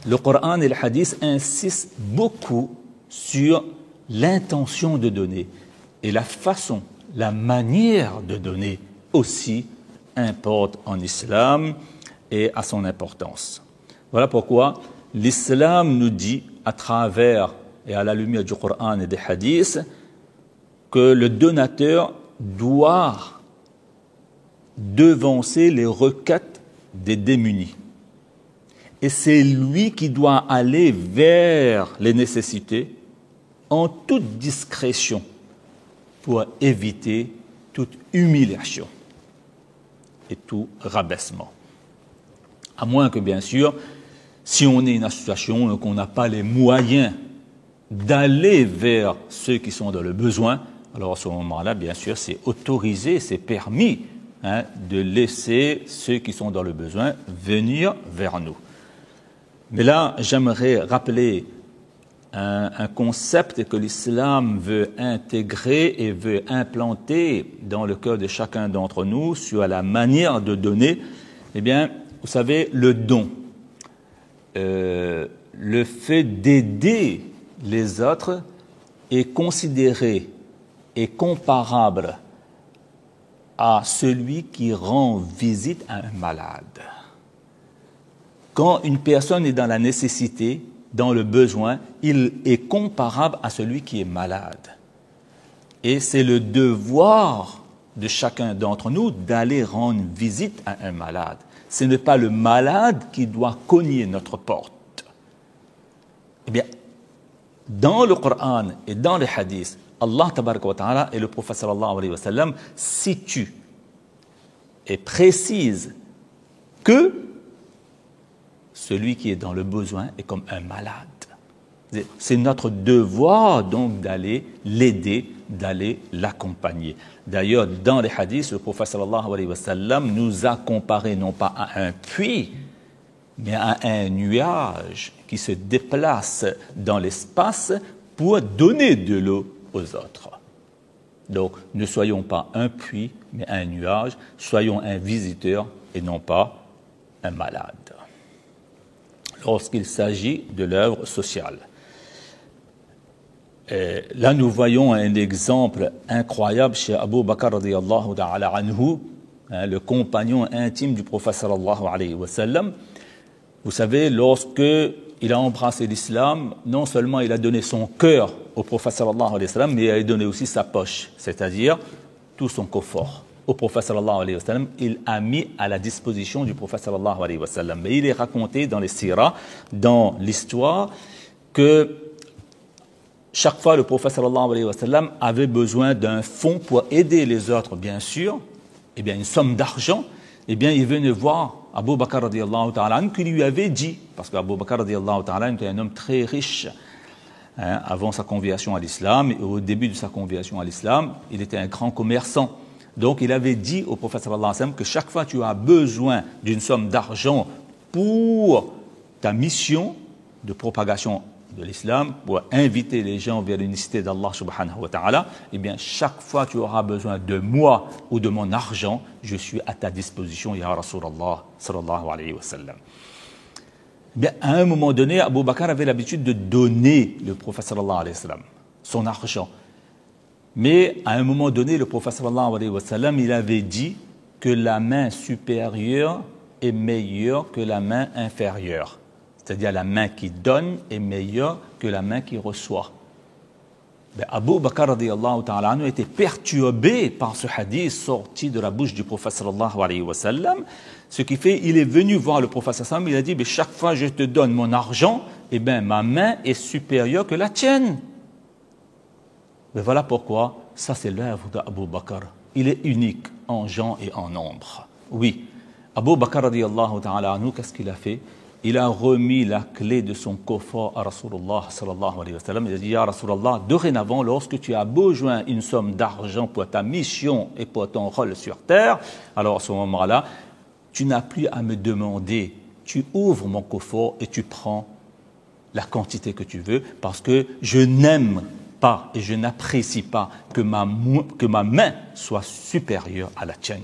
S6: le Coran et les hadiths insistent beaucoup sur l'intention de donner et la façon, la manière de donner aussi importe en islam et à son importance. Voilà pourquoi l'islam nous dit à travers et à la lumière du Coran et des hadiths que le donateur doit devancer les requêtes des démunis. Et c'est lui qui doit aller vers les nécessités en toute discrétion pour éviter toute humiliation et tout rabaissement. À moins que, bien sûr, si on est une association et qu'on n'a pas les moyens d'aller vers ceux qui sont dans le besoin, alors à ce moment-là, bien sûr, c'est autorisé, c'est permis de laisser ceux qui sont dans le besoin venir vers nous. Mais là, j'aimerais rappeler un concept que l'islam veut intégrer et veut implanter dans le cœur de chacun d'entre nous sur la manière de donner. Eh bien, vous savez, le don, le fait d'aider les autres est considéré et comparable à celui qui rend visite à un malade. Quand une personne est dans la nécessité, dans le besoin, il est comparable à celui qui est malade. Et c'est le devoir de chacun d'entre nous d'aller rendre visite à un malade. Ce n'est pas le malade qui doit cogner notre porte. Eh bien, dans le Coran et dans les hadiths, Allah tabaraka wa ta'ala et le prophète sallallahu alayhi wa sallam situent et précisent que celui qui est dans le besoin est comme un malade. C'est notre devoir donc d'aller l'aider, d'aller l'accompagner. D'ailleurs, dans les hadiths, le prophète sallallahu alayhi wa sallam nous a comparé non pas à un puits, mais à un nuage qui se déplace dans l'espace pour donner de l'eau aux autres. Donc, ne soyons pas un puits, mais un nuage, soyons un visiteur et non pas un malade. Lorsqu'il s'agit de l'œuvre sociale. Là, nous voyons un exemple incroyable chez Abu Bakr radiyallahu ta'ala anhu, le compagnon intime du prophète sallallahu alayhi wa sallam. Vous savez, lorsqu'il a embrassé l'islam, non seulement il a donné son cœur au prophète sallallahu alayhi wa sallam, mais il a donné aussi sa poche, c'est-à-dire tout son confort. Au prophète sallallahu alayhi wa sallam, il a mis à la disposition du prophète sallallahu alayhi wa sallam. Mais il est raconté dans les siras, dans l'histoire, que chaque fois le prophète sallallahu alayhi wa sallam avait besoin d'un fonds pour aider les autres, bien sûr, eh bien une somme d'argent, eh bien il venait voir Abu Bakr radiyallahu ta'ala anhu qui lui avait dit, parce qu'Abu Bakr radiyallahu ta'ala anhu était un homme très riche, avant sa conversion à l'islam, et au début de sa conversion à l'islam, il était un grand commerçant. Donc, il avait dit au prophète sallallahu alayhi wa sallam que chaque fois que tu as besoin d'une somme d'argent pour ta mission de propagation de l'islam, pour inviter les gens vers l'unicité d'Allah subhanahu wa ta'ala, eh bien, chaque fois que tu auras besoin de moi ou de mon argent, je suis à ta disposition, ya Rasulallah sallallahu alayhi wa sallam. Eh bien, à un moment donné, Abu Bakr avait l'habitude de donner le prophète sallallahu alayhi wa sallam son argent. Mais à un moment donné, le prophète sallallahu alayhi wa sallam, il avait dit que la main supérieure est meilleure que la main inférieure. C'est-à-dire la main qui donne est meilleure que la main qui reçoit. Ben, Abu Bakr radiyallahu ta'ala anhu était perturbé par ce hadith sorti de la bouche du prophète sallallahu alayhi wa sallam. Ce qui fait, il est venu voir le prophète sallallahu alayhi wa sallam, il a dit, ben, chaque fois que je te donne mon argent, eh ben, ma main est supérieure que la tienne. Mais voilà pourquoi, ça c'est l'œuvre d'Abu Bakr. Il est unique en genre et en nombre. Oui, Abu Bakr radiyallahu ta'ala anhu, qu'est-ce qu'il a fait? Il a remis la clé de son coffre à Rasulullah sallallahu alayhi wa sallam. Il a dit, ya Rasulullah, dorénavant, lorsque tu as besoin d'une somme d'argent pour ta mission et pour ton rôle sur terre, alors à ce moment-là, tu n'as plus à me demander. Tu ouvres mon coffre et tu prends la quantité que tu veux, parce que je n'aime pas et je n'apprécie pas que ma main soit supérieure à la tienne.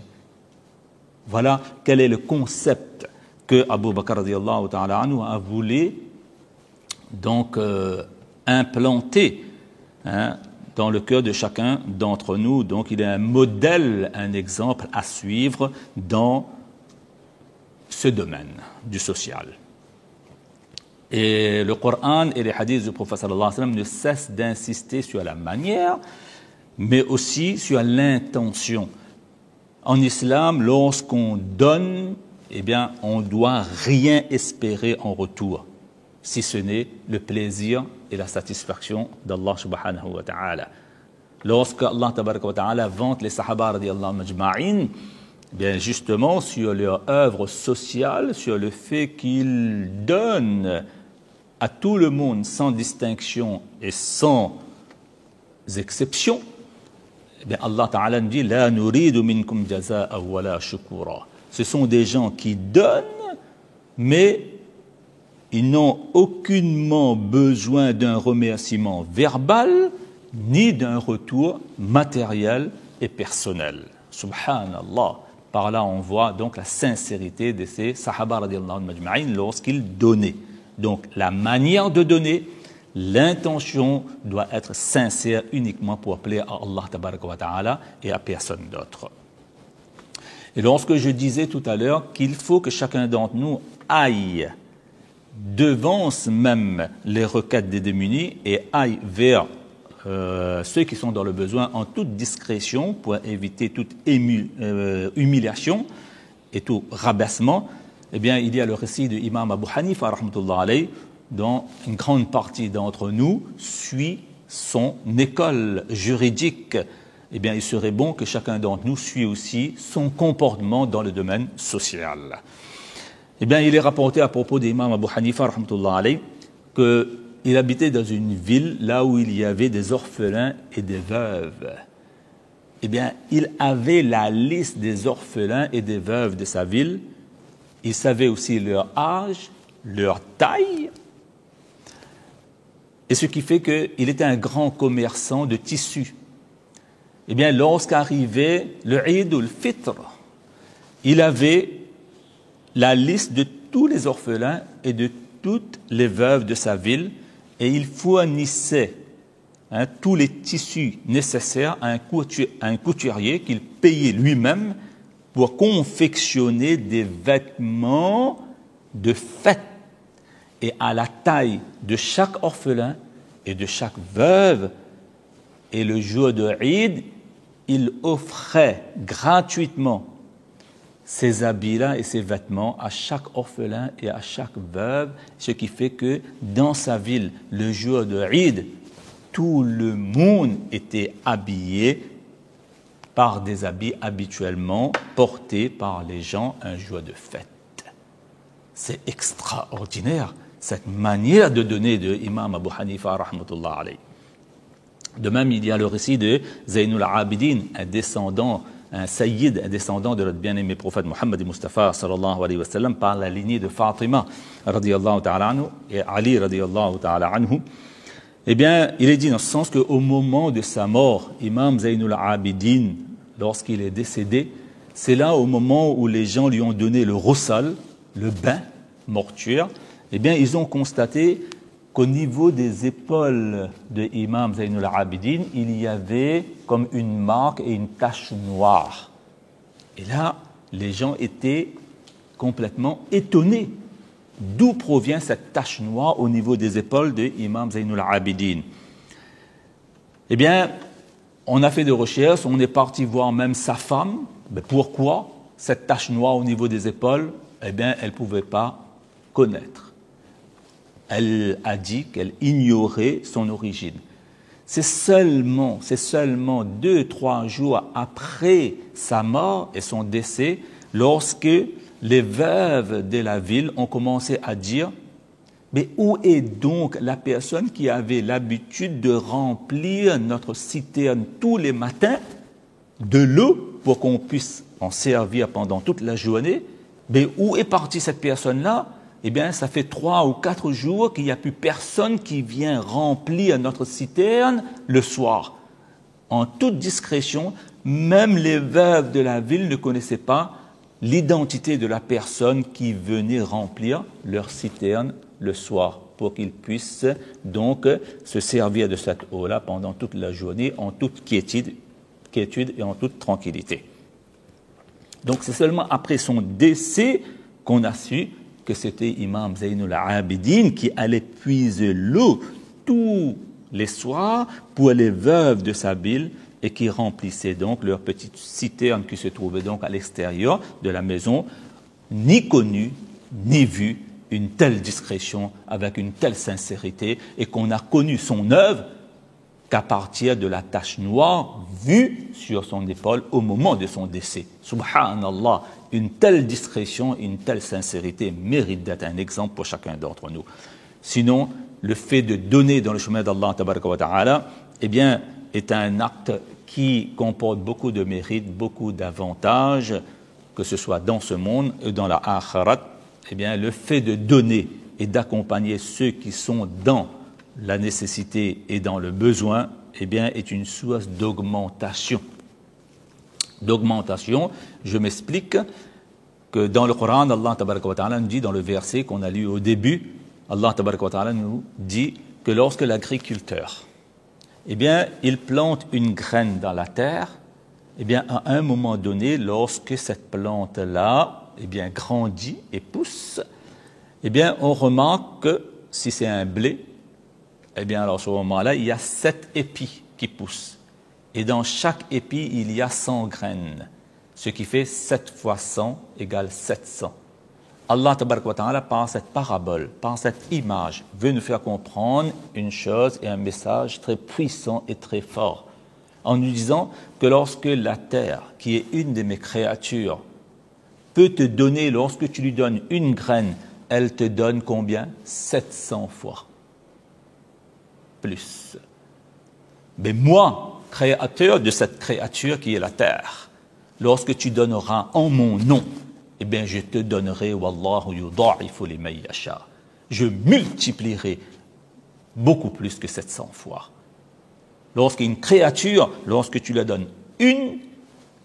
S6: Voilà quel est le concept que Abu Bakr radiyallahu ta'ala anhu a voulu donc implanter dans le cœur de chacun d'entre nous. Donc il est un modèle, un exemple à suivre dans ce domaine du social. Et le Coran et les hadiths du prophète sallallahu alayhi wa sallam ne cessent d'insister sur la manière, mais aussi sur l'intention. En islam, lorsqu'on donne, eh bien, on ne doit rien espérer en retour, si ce n'est le plaisir et la satisfaction d'Allah subhanahu wa ta'ala. Lorsque Allah tabaraka wa ta'ala vante les sahaba radiyallahu majma'in, bien justement sur leur œuvre sociale, sur le fait qu'ils donnent à tout le monde sans distinction et sans exception, eh bien Allah Ta'ala nous dit la nuridu minkum jazaa'a wala shukura. Ce sont des gens qui donnent, mais ils n'ont aucunement besoin d'un remerciement verbal ni d'un retour matériel et personnel. Subhanallah. Par là, on voit donc la sincérité de ces Sahaba radiallahu anhum majma'in lorsqu'ils donnaient. Donc, la manière de donner, l'intention doit être sincère uniquement pour plaire à Allah tabaraka wa ta'ala et à personne d'autre. Et lorsque je disais tout à l'heure qu'il faut que chacun d'entre nous aille devance même les requêtes des démunis et aille vers ceux qui sont dans le besoin en toute discrétion pour éviter toute humiliation et tout rabaissement, eh bien, il y a le récit de l'imam Abu Hanifa, rahmatullah alayh, dont une grande partie d'entre nous suit son école juridique. Eh bien, il serait bon que chacun d'entre nous suit aussi son comportement dans le domaine social. Eh bien, il est rapporté à propos de l'imam Abu Hanifa, rahmatullah alayh, qu'il habitait dans une ville là où il y avait des orphelins et des veuves. Eh bien, il avait la liste des orphelins et des veuves de sa ville. Il savait aussi leur âge, leur taille. Et ce qui fait qu'il était un grand commerçant de tissus. Eh bien, lorsqu'arrivait le Eid al-Fitr, il avait la liste de tous les orphelins et de toutes les veuves de sa ville et il fournissait tous les tissus nécessaires à un couturier qu'il payait lui-même pour confectionner des vêtements de fête. Et à la taille de chaque orphelin et de chaque veuve, et le jour de Eid, il offrait gratuitement ces habits-là et ces vêtements à chaque orphelin et à chaque veuve, ce qui fait que dans sa ville, le jour de Eid, tout le monde était habillé par des habits habituellement portés par les gens un jour de fête. C'est extraordinaire, cette manière de donner de Imam Abu Hanifa, rahmatullah alayh. De même, il y a le récit de Zaynul Abidin, un sayyid, un descendant de notre bien-aimé prophète Muhammad Mustafa sallallahu alayhi wa sallam, par la lignée de Fatima radiyallahu ta'ala anhu et Ali radiyallahu ta'ala anhu. Eh bien, il est dit dans ce sens qu'au moment de sa mort, Imam Zaynul Abidin, lorsqu'il est décédé, c'est là au moment où les gens lui ont donné le roussal, le bain mortuaire, eh bien, ils ont constaté qu'au niveau des épaules de Imam Zaynul Abidin, il y avait comme une marque et une tache noire. Et là, les gens étaient complètement étonnés. D'où provient cette tache noire au niveau des épaules de Imam Zaynul Abidin? Eh bien, on a fait des recherches, on est parti voir même sa femme. Mais pourquoi cette tache noire au niveau des épaules? Eh bien, elle ne pouvait pas connaître. Elle a dit qu'elle ignorait son origine. C'est seulement 2-3 jours après sa mort et son décès, lorsque les veuves de la ville ont commencé à dire « Mais où est donc la personne qui avait l'habitude de remplir notre citerne tous les matins de l'eau pour qu'on puisse en servir pendant toute la journée? Mais où est partie cette personne-là? Eh bien, ça fait 3 ou 4 jours qu'il n'y a plus personne qui vient remplir notre citerne le soir. » En toute discrétion, même les veuves de la ville ne connaissaient pas l'identité de la personne qui venait remplir leur citerne le soir pour qu'ils puissent donc se servir de cette eau-là pendant toute la journée en toute quiétude et en toute tranquillité. Donc c'est seulement après son décès qu'on a su que c'était Imam Zaynul Abidin qui allait puiser l'eau tous les soirs pour les veuves de sa ville et qui remplissaient donc leur petite citerne qui se trouvait donc à l'extérieur de la maison, ni connu, ni vu une telle discrétion avec une telle sincérité et qu'on a connu son œuvre qu'à partir de la tache noire vue sur son épaule au moment de son décès. Subhanallah, une telle discrétion, une telle sincérité mérite d'être un exemple pour chacun d'entre nous. Sinon, le fait de donner dans le chemin d'Allah tabaraka wa ta'ala, eh bien, est un acte qui comporte beaucoup de mérites, beaucoup d'avantages, que ce soit dans ce monde et dans la akhirat. Eh bien, le fait de donner et d'accompagner ceux qui sont dans la nécessité et dans le besoin, eh bien, est une source d'augmentation. D'augmentation, je m'explique que dans le Coran, Allah Tabaraka wa Ta'ala nous dit dans le verset qu'on a lu au début, Allah Tabaraka wa Ta'ala nous dit que lorsque l'agriculteur, eh bien, il plante une graine dans la terre, eh bien, à un moment donné, lorsque cette plante-là, eh bien, grandit et pousse, eh bien, on remarque que si c'est un blé, eh bien, alors à ce moment-là, il y a 7 épis qui poussent. Et dans chaque épi, il y a 100 graines, ce qui fait 7 fois 100 égale 700. Allah Tabaraka wa Ta'ala, par cette parabole, par cette image, veut nous faire comprendre une chose et un message très puissant et très fort, en nous disant que lorsque la terre, qui est une de mes créatures, peut te donner, lorsque tu lui donnes une graine, elle te donne combien? 700 fois. Plus. Mais moi, créateur de cette créature qui est la terre, lorsque tu donneras en mon nom, eh bien je te donnerai, wallahu yudha'ifu liman yasha. Je multiplierai beaucoup plus que 700 fois. Lorsqu'une créature, lorsque tu la donnes une,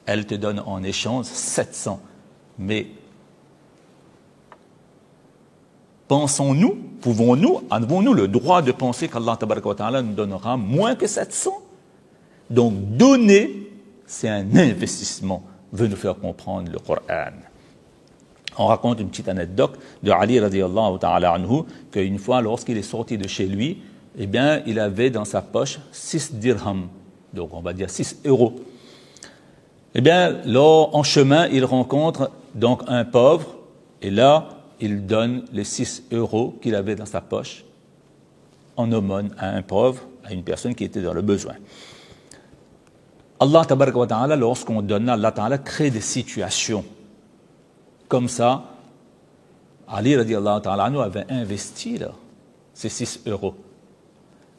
S6: elle te donne en échange 700. Mais pensons-nous, pouvons-nous, avons-nous le droit de penser qu'Allah Tabaraka wa Ta'ala nous donnera moins que 700? Donc donner, c'est un investissement, veut nous faire comprendre le Coran. On raconte une petite anecdote de Ali radiyallahu ta'ala anhu, qu'une fois, lorsqu'il est sorti de chez lui, eh bien, il avait dans sa poche 6 dirhams, donc on va dire 6 euros. Eh bien, là, en chemin, il rencontre donc un pauvre, et là, il donne les 6 euros qu'il avait dans sa poche en aumône à un pauvre, à une personne qui était dans le besoin. Allah Tabaraka wa Ta'ala, lorsqu'on donne, Allah Ta'ala crée des situations. Comme ça, Ali radiallahu ta'ala anhu avait investi là, ces 6 euros.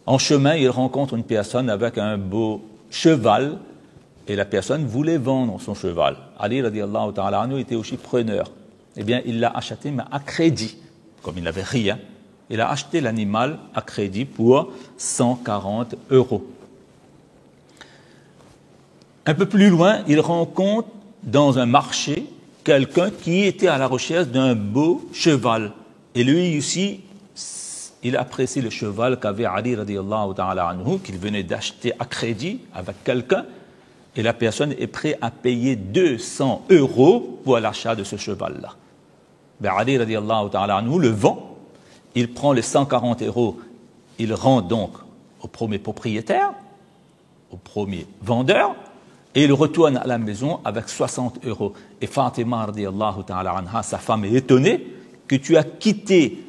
S6: En chemin, il rencontre une personne avec un beau cheval et la personne voulait vendre son cheval. Ali radiallahu ta'ala anhu était aussi preneur. Eh bien, il l'a acheté, mais à crédit. Comme il n'avait rien, il a acheté l'animal à crédit pour 140 euros. Un peu plus loin, il rencontre dans un marché quelqu'un qui était à la recherche d'un beau cheval. Et lui aussi, il apprécie le cheval qu'avait Ali radiallahu ta'ala anhu, qu'il venait d'acheter à crédit avec quelqu'un. Et la personne est prête à payer 200 euros pour l'achat de ce cheval-là. Ben Ali radiallahu ta'ala anhu le vend, il prend les 140 euros, il rend donc au premier propriétaire, au premier vendeur, et il retourne à la maison avec 60 euros. Et Fatima radiallahu ta'ala anha, sa femme, est étonnée que tu as quitté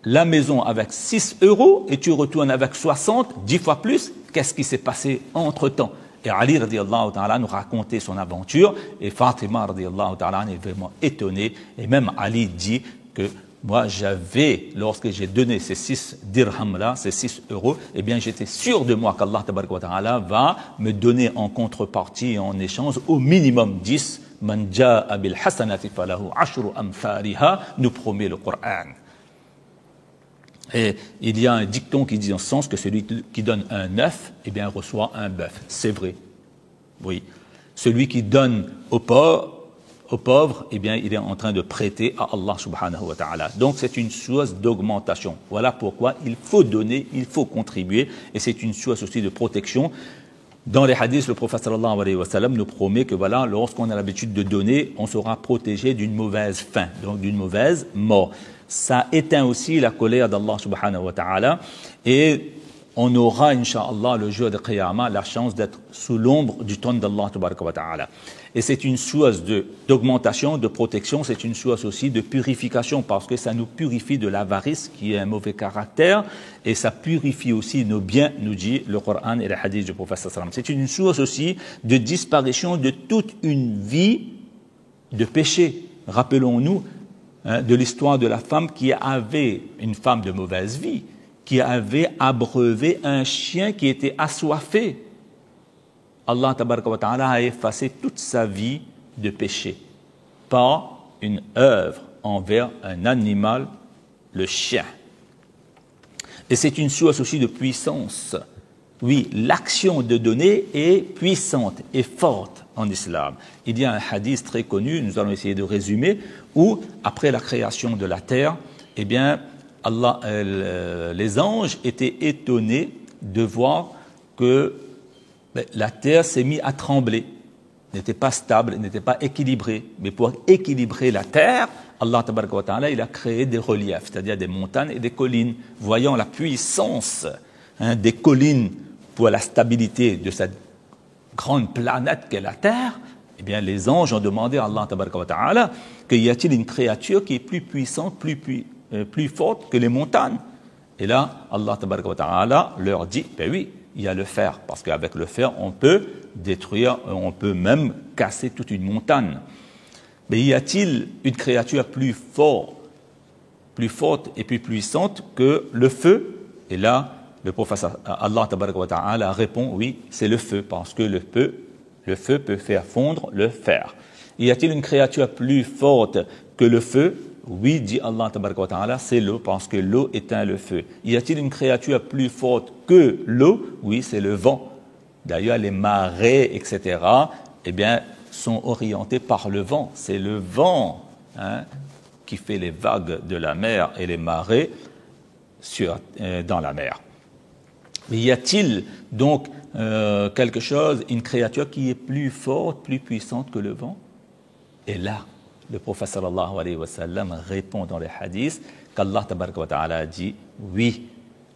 S6: la maison avec 6 euros et tu retournes avec 60, 10 fois plus. Qu'est-ce qui s'est passé entre-temps? Et Ali radiallahu ta'ala nous racontait son aventure et Fatima radiallahu ta'ala est vraiment étonnée. Et même Ali dit que moi j'avais, lorsque j'ai donné ces 6 dirhams-là, ces 6 euros, eh bien j'étais sûr de moi qu'Allah tabaraka wa ta'ala va me donner en contrepartie et en échange au minimum 10. Man ja'a bil hasanati falahu ashru amthaliha, nous promet le Coran. Et il y a un dicton qui dit en ce sens que celui qui donne un œuf, eh bien, reçoit un bœuf. C'est vrai. Oui. Celui qui donne aux pauvres, eh bien, il est en train de prêter à Allah subhanahu wa ta'ala. Donc, c'est une source d'augmentation. Voilà pourquoi il faut donner, il faut contribuer, et c'est une source aussi de protection. Dans les hadiths, le prophète sallallahu alayhi wa sallam nous promet que voilà, lorsqu'on a l'habitude de donner, on sera protégé d'une mauvaise fin, donc d'une mauvaise mort. Ça éteint aussi la colère d'Allah subhanahu wa ta'ala et on aura, incha'Allah, le jour de Qiyamah, la chance d'être sous l'ombre du trône d'Allah tabaraka wa ta'ala. Et c'est une source d'augmentation, de protection, c'est une source aussi de purification parce que ça nous purifie de l'avarice qui est un mauvais caractère et ça purifie aussi nos biens, nous dit le Coran et les hadiths du prophète sallallahu alayhi wa sallam. C'est une source aussi de disparition de toute une vie de péché. Rappelons-nous de l'histoire de la femme qui avait, une femme de mauvaise vie, qui avait abreuvé un chien qui était assoiffé. Allah tabaraka wa ta'ala a effacé toute sa vie de péché par une œuvre envers un animal le chien. Et c'est une source aussi de puissance. Oui, l'action de donner est puissante et forte en islam. Il y a un hadith très connu, nous allons essayer de résumer, où après la création de la terre, eh bien, les anges étaient étonnés de voir que la terre s'est mise à trembler, n'était pas stable, n'était pas équilibrée. Mais pour équilibrer la terre, Allah tabaraka wa ta'ala, il a créé des reliefs, c'est-à-dire des montagnes et des collines. Voyant la puissance des collines pour la stabilité de cette grande planète qu'est la terre, eh bien, les anges ont demandé à Allah tabaraka wa ta'ala qu'il y a-t-il une créature qui est plus puissante, plus forte que les montagnes. Et là, Allah tabaraka wa ta'ala leur dit, ben oui, il y a le fer, parce qu'avec le fer, on peut détruire, on peut même casser toute une montagne. Mais y a-t-il une créature plus forte et plus puissante que le feu? Et là, le prophète Allah tabaraka wa ta'ala répond, oui, c'est le feu, parce que le feu peut faire fondre le fer. Y a-t-il une créature plus forte que le feu? Oui, dit Allah tabaraka wa ta'ala, c'est l'eau, parce que l'eau éteint le feu. Y a-t-il une créature plus forte que l'eau? Oui, c'est le vent. D'ailleurs, les marées, etc., eh bien, sont orientés par le vent. C'est le vent qui fait les vagues de la mer et les marées dans la mer. Mais y a-t-il donc quelque chose, une créature qui est plus forte, plus puissante que le vent? Et là, le prophète sallallahu alayhi wa sallam répond dans les hadiths qu'Allah tabaraka wa ta'ala a dit, oui,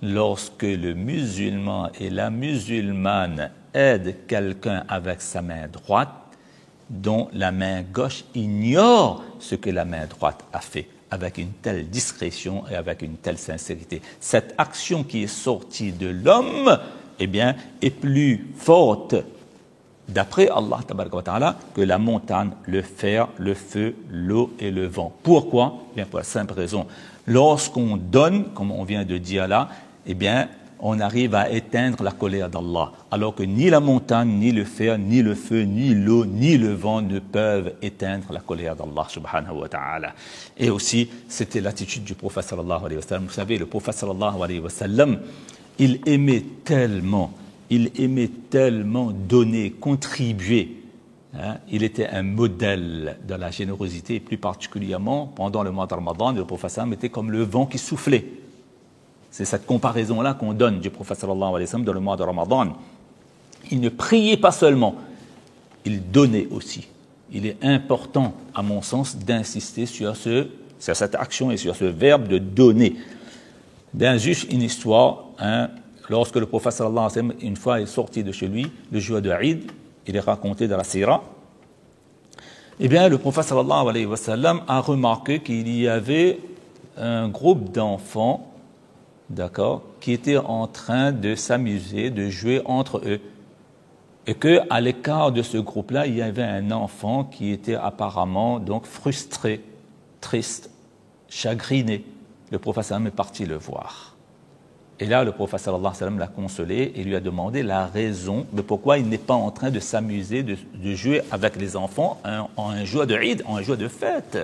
S6: lorsque le musulman et la musulmane aident quelqu'un avec sa main droite, dont la main gauche ignore ce que la main droite a fait, avec une telle discrétion et avec une telle sincérité. Cette action qui est sortie de l'homme, eh bien, est plus forte, d'après Allah tabaraka wa ta'ala, que la montagne, le fer, le feu, l'eau et le vent. Pourquoi? Bien, pour la simple raison. Lorsqu'on donne, comme on vient de dire là, eh bien, on arrive à éteindre la colère d'Allah, alors que ni la montagne, ni le fer, ni le feu, ni l'eau, ni le vent ne peuvent éteindre la colère d'Allah subhanahu wa ta'ala. Et aussi, c'était l'attitude du prophète sallallahu alayhi wa sallam. Vous savez, le prophète sallallahu alayhi wa sallam, il aimait tellement donner, contribuer. Il était un modèle de la générosité, et plus particulièrement pendant le mois de Ramadan, le prophète sallam était comme le vent qui soufflait. C'est cette comparaison-là qu'on donne du prophète sallallahu alayhi wa sallam dans le mois de Ramadan. Il ne priait pas seulement, il donnait aussi. Il est important, à mon sens, d'insister sur cette action et sur ce verbe de donner. Bien, juste une histoire, lorsque le prophète sallallahu alayhi wa sallam, une fois, est sorti de chez lui, le jour de Eid, il est raconté dans la Sira, eh bien, le prophète sallallahu alayhi wa sallam a remarqué qu'il y avait un groupe d'enfants, d'accord, qui étaient en train de s'amuser, de jouer entre eux. Et qu'à l'écart de ce groupe-là, il y avait un enfant qui était apparemment donc frustré, triste, chagriné. Le prophète sallallahu alayhi wa sallam est parti le voir. Et là, le prophète sallallahu alayhi wa sallam l'a consolé et lui a demandé la raison de pourquoi il n'est pas en train de s'amuser, de jouer avec les enfants en un jour de Eid, en un jour de fête.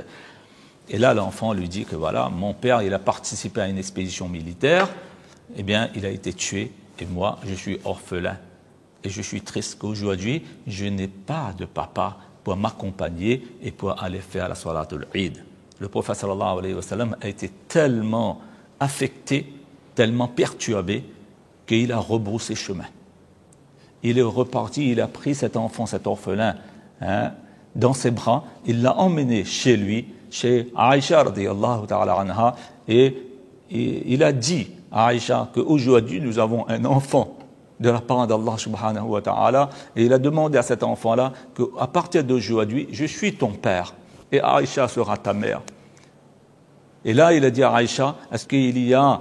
S6: Et là, l'enfant lui dit que voilà, mon père, il a participé à une expédition militaire, eh bien, il a été tué, et moi, je suis orphelin. Et je suis triste qu'aujourd'hui, je n'ai pas de papa pour m'accompagner et pour aller faire la salatul Eid. Le prophète sallallahu alayhi wa sallam a été tellement affecté, tellement perturbé, qu'il a rebroussé chemin. Il est reparti, il a pris cet enfant, cet orphelin, dans ses bras, il l'a emmené chez lui, chez Aïcha radiyallahu ta'ala anha, et il a dit à Aïcha qu'aujourd'hui nous avons un enfant de la part d'Allah subhanahu wa ta'ala, et il a demandé à cet enfant-là qu'à partir d'aujourd'hui, je suis ton père, et Aïcha sera ta mère. Et là, il a dit à Aïcha, est-ce qu'il y a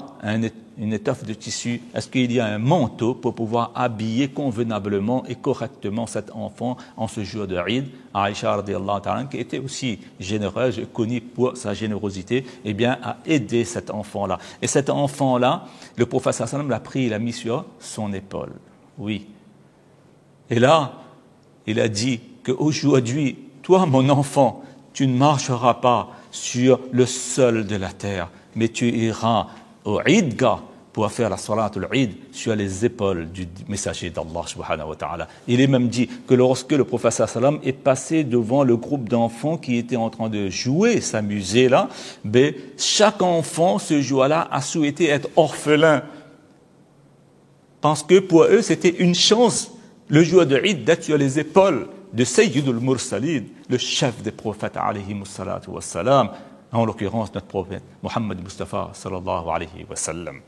S6: une étoffe de tissu, est-ce qu'il y a un manteau pour pouvoir habiller convenablement et correctement cet enfant en ce jour de Eid? Aïcha radiyallahu ta'ala, qui était aussi généreuse et connue pour sa générosité, eh bien, a aidé cet enfant-là. Et cet enfant-là, le prophète sallallahu alayhi wa sallam l'a pris, il l'a mis sur son épaule. Oui. Et là, il a dit qu'aujourd'hui, toi, mon enfant, tu ne marcheras pas sur le sol de la terre, mais tu iras au Eidgah pour faire la Salatul Eid sur les épaules du messager d'Allah subhanahu wa ta'ala. Il est même dit que lorsque le prophète sallam est passé devant le groupe d'enfants qui étaient en train de jouer, s'amuser là, ben, chaque enfant ce jour-là a souhaité être orphelin. Parce que pour eux, c'était une chance, le jour de Eid, d'être sur les épaules de Sayyidul Mursalid, le chef des prophètes, alayhi salatu wa salam, en l'occurrence notre prophète, Muhammad Mustafa, sallallahu alayhi wa sallam.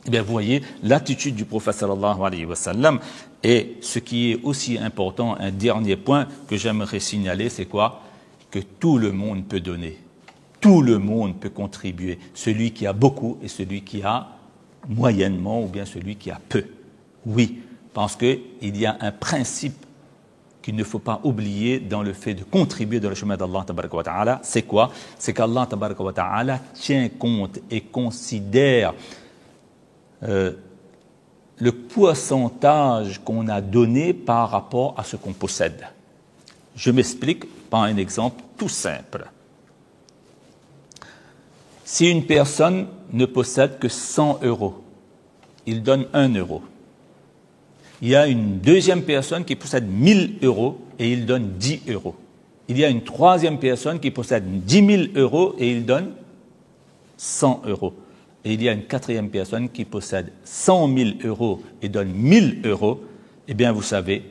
S6: Eh bien, vous voyez l'attitude du prophète sallallahu alayhi wa sallam. Et ce qui est aussi important, un dernier point que j'aimerais signaler, c'est quoi? Que tout le monde peut donner. Tout le monde peut contribuer. Celui qui a beaucoup et celui qui a moyennement ou bien celui qui a peu. Oui, parce qu'il y a un principe qu'il ne faut pas oublier dans le fait de contribuer dans le chemin d'Allah tabaraka wa ta'ala. C'est quoi? C'est qu'Allah tabaraka wa ta'ala tient compte et considère le pourcentage qu'on a donné par rapport à ce qu'on possède. Je m'explique par un exemple tout simple. Si une personne ne possède que 100 euros, il donne 1 euro. Il y a une deuxième personne qui possède 1000 euros et il donne 10 euros. Il y a une troisième personne qui possède 10 000 euros et il donne 100 euros. Et il y a une quatrième personne qui possède 100 000 euros et donne 1000 euros. Eh bien, vous savez,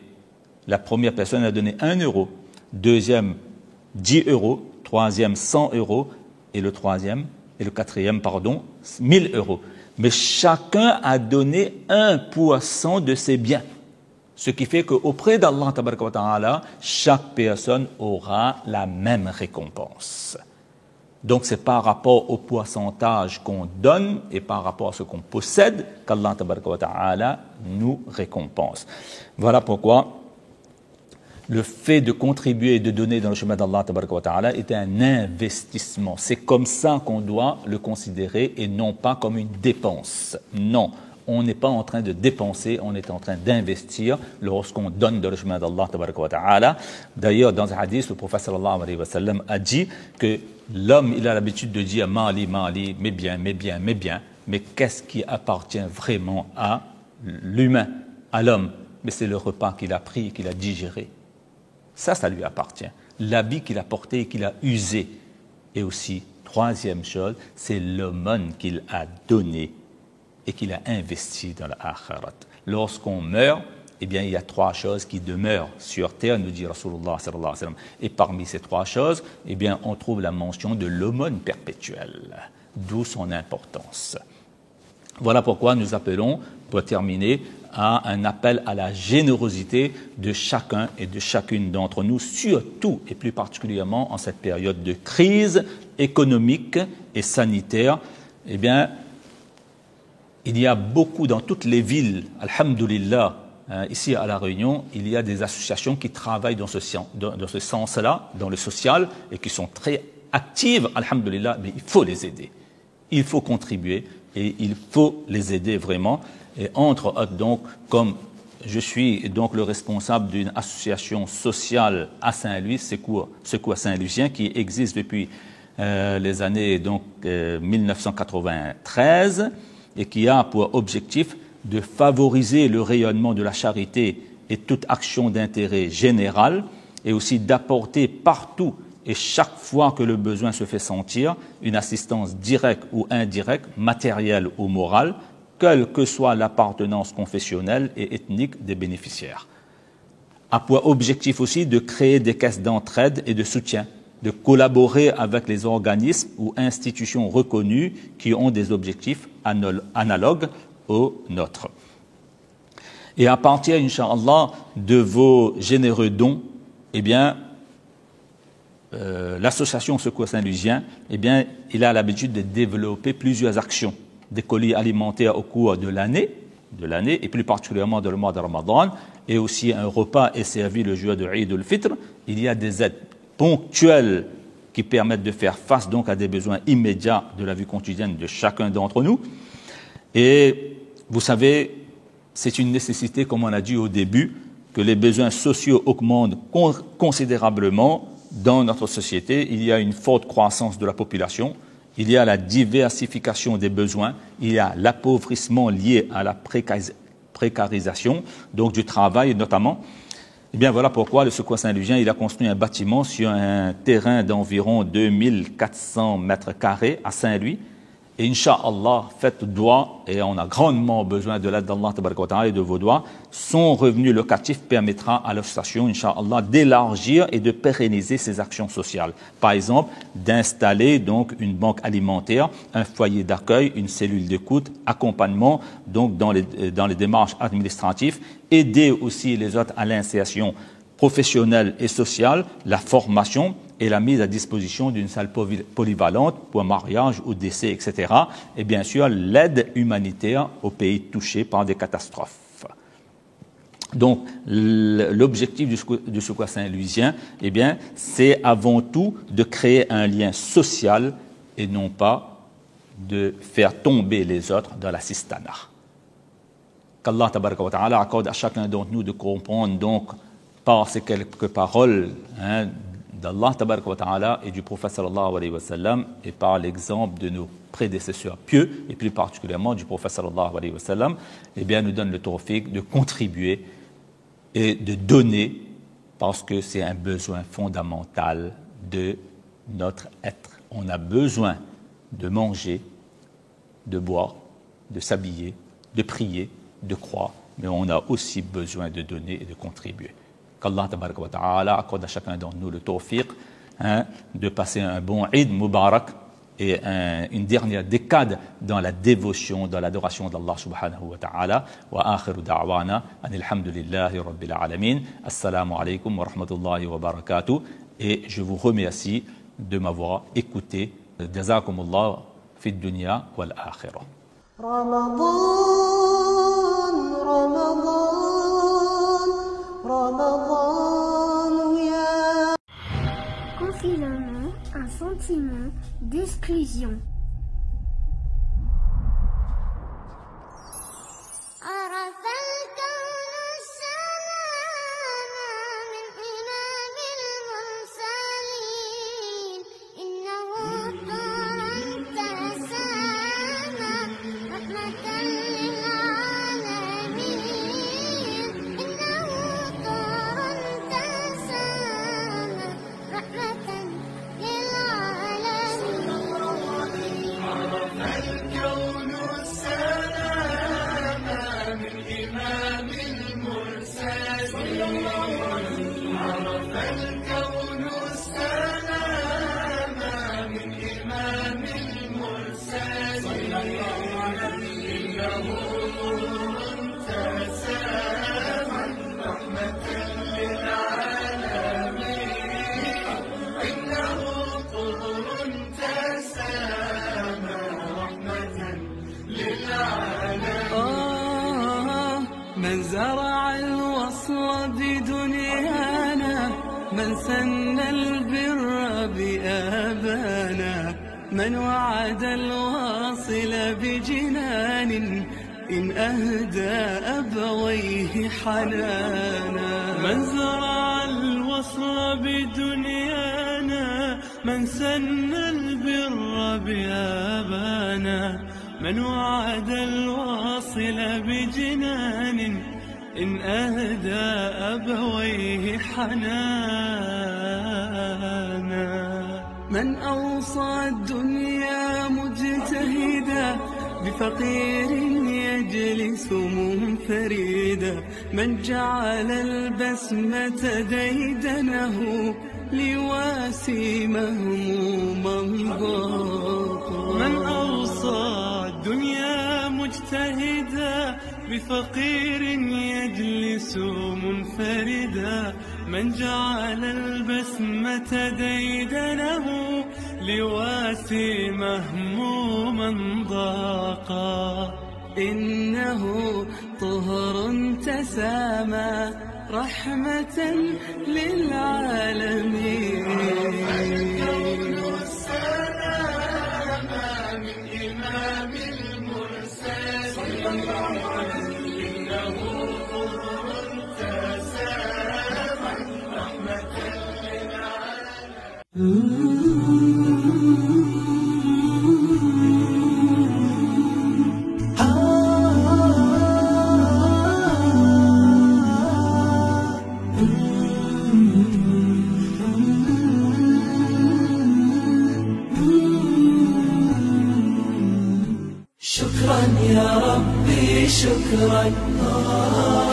S6: la première personne a donné 1 euro, deuxième 10 euros, troisième 100 euros et le quatrième, 1000 euros. Mais chacun a donné 1% de ses biens. Ce qui fait qu'auprès d'Allah tabaraka wa ta'ala, chaque personne aura la même récompense. Donc c'est par rapport au pourcentage qu'on donne et par rapport à ce qu'on possède qu'Allah tabaraka wa ta'ala nous récompense. Voilà pourquoi le fait de contribuer et de donner dans le chemin d'Allah tabaraka wa ta'ala est un investissement. C'est comme ça qu'on doit le considérer et non pas comme une dépense. Non, on n'est pas en train de dépenser, on est en train d'investir lorsqu'on donne dans le chemin d'Allah tabaraka wa ta'ala. D'ailleurs, dans un hadith, le prophète sallallahu alayhi wa sallam a dit que l'homme, il a l'habitude de dire « mali, mali », mes biens, mes biens, mes biens. Mais qu'est-ce qui appartient vraiment à l'humain, à l'homme? Mais c'est le repas qu'il a pris et qu'il a digéré. Ça lui appartient. L'habit qu'il a porté et qu'il a usé. Et aussi, troisième chose, c'est l'aumône qu'il a donné et qu'il a investi dans l'akhirat. Lorsqu'on meurt, eh bien, il y a 3 choses qui demeurent sur terre, nous dit Rasulullah sallallahu alayhi wa sallam. Et parmi ces 3 choses, eh bien, on trouve la mention de l'aumône perpétuelle, d'où son importance. Voilà pourquoi nous appelons, pour terminer, à un appel à la générosité de chacun et de chacune d'entre nous, surtout et plus particulièrement en cette période de crise économique et sanitaire. Eh bien, il y a beaucoup dans toutes les villes, alhamdulillah, ici à La Réunion, il y a des associations qui travaillent dans ce sens-là, dans le social, et qui sont très actives, alhamdulillah, mais il faut les aider. Il faut contribuer et il faut les aider vraiment. Et entre autres, donc, comme je suis donc le responsable d'une association sociale à Saint-Louis, Secours Saint-Louisien, qui existe depuis les années 1993 et qui a pour objectif de favoriser le rayonnement de la charité et toute action d'intérêt général et aussi d'apporter partout et chaque fois que le besoin se fait sentir une assistance directe ou indirecte, matérielle ou morale, quelle que soit l'appartenance confessionnelle et ethnique des bénéficiaires. A pour objectif aussi de créer des caisses d'entraide et de soutien, de collaborer avec les organismes ou institutions reconnues qui ont des objectifs analogues aux nôtres. Et à partir, Inch'Allah, de vos généreux dons, eh bien, l'association Secours Saint-Louisien, eh bien, il a l'habitude de développer plusieurs actions, des colis alimentaires au cours de l'année, et plus particulièrement dans le mois de Ramadan, et aussi un repas est servi le jour de Eid al-Fitr. Il y a des aides ponctuelles qui permettent de faire face donc à des besoins immédiats de la vie quotidienne de chacun d'entre nous. Et vous savez, c'est une nécessité, comme on a dit au début, que les besoins sociaux augmentent considérablement dans notre société. Il y a une forte croissance de la population il y a la diversification des besoins, il y a l'appauvrissement lié à la précarisation, donc du travail notamment. Eh bien, voilà pourquoi le Secours Saint-Louisien, il a construit un bâtiment sur un terrain d'environ 2400 mètres carrés à Saint-Louis. Et Inch'Allah, faites doigt, et on a grandement besoin de l'aide d'Allah tabaraka wa ta'ala et de vos doigts. Son revenu locatif permettra à l'association, Inch'Allah, d'élargir et de pérenniser ses actions sociales. Par exemple, d'installer donc une banque alimentaire, un foyer d'accueil, une cellule d'écoute, accompagnement donc dans les démarches administratives, aider aussi les autres à l'insertion professionnelle et sociale, la formation et la mise à disposition d'une salle polyvalente pour un mariage ou décès, etc. Et bien sûr, l'aide humanitaire aux pays touchés par des catastrophes. Donc, l'objectif du Secours Saint-Louisien, eh bien, c'est avant tout de créer un lien social et non pas de faire tomber les autres dans la cistana. Qu'Allah tabaraka wa ta'ala accorde à chacun d'entre nous de comprendre donc par ces quelques paroles d'Allah tabaraka wa ta'ala et du prophète sallallahu alayhi wa sallam et par l'exemple de nos prédécesseurs pieux et plus particulièrement du prophète sallallahu alayhi wa sallam, eh bien nous donne le tawfiq de contribuer et de donner parce que c'est un besoin fondamental de notre être. On a besoin de manger, de boire, de s'habiller, de prier, de croire, mais on a aussi besoin de donner et de contribuer. Qu'Allah tabaraka wa ta'ala accorde à chacun d'entre nous le tawfiq de passer un bon Eid Mubarak et une dernière décade dans la dévotion, dans l'adoration d'Allah subhanahu wa ta'ala. Wa akhiru da'wana anil hamdulillahi rabbil alamin. Assalamu alaikum wa rahmatullahi wa barakatuh. Et je vous remercie de m'avoir écouté. Jazakumullah fi dunya wal akhirah.
S1: Ramadan, ya.
S7: Confinement, un sentiment d'exclusion.
S4: من زرع الوصل بدنيانا من سن البر بآبانا من وعد الواصل بجنان إن أهدى أبويه حنانا من زرع الوصل بدنيانا من سن البر بآبانا من وعد الواصل بجنان إن أهدى أبويه حنانا من أوصى الدنيا مجتهدا بفقير يجلس منفردا من جعل البسمة ديدنه لواسي مهموما ضاقا من أوصى الدنيا مجتهدا بفقير يجلس منفردا من جعل البسمة ديدنه لواسي مهموما ضاقا إنه طهر تسامى رحمة للعالمين رحمة للعالمين
S8: شكرا يا ربي شكرا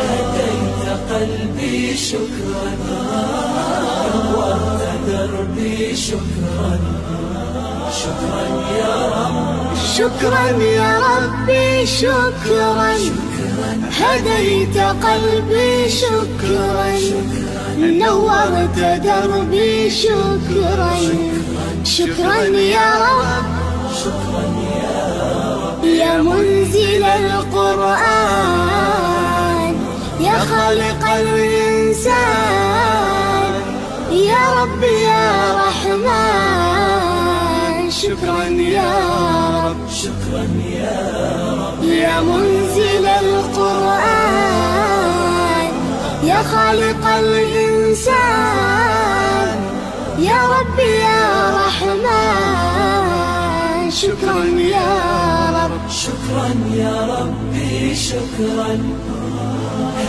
S8: هديت قلبي شكرا نورت دربي شكرا شكرا يا رب
S7: شكرا يا ربي شكرا هديت قلبي شكرا نورت دربي شكرا شكرا يا رب
S8: شكرا
S7: يا منزل القرآن يا خالق الإنسان يا رب يا رحمن شكرا يا رب
S8: شكرا يا رب
S7: يا منزل القرآن يا خالق الإنسان يا رب يا رحمن شكرا يا رب
S8: شكرا يا ربي شكرا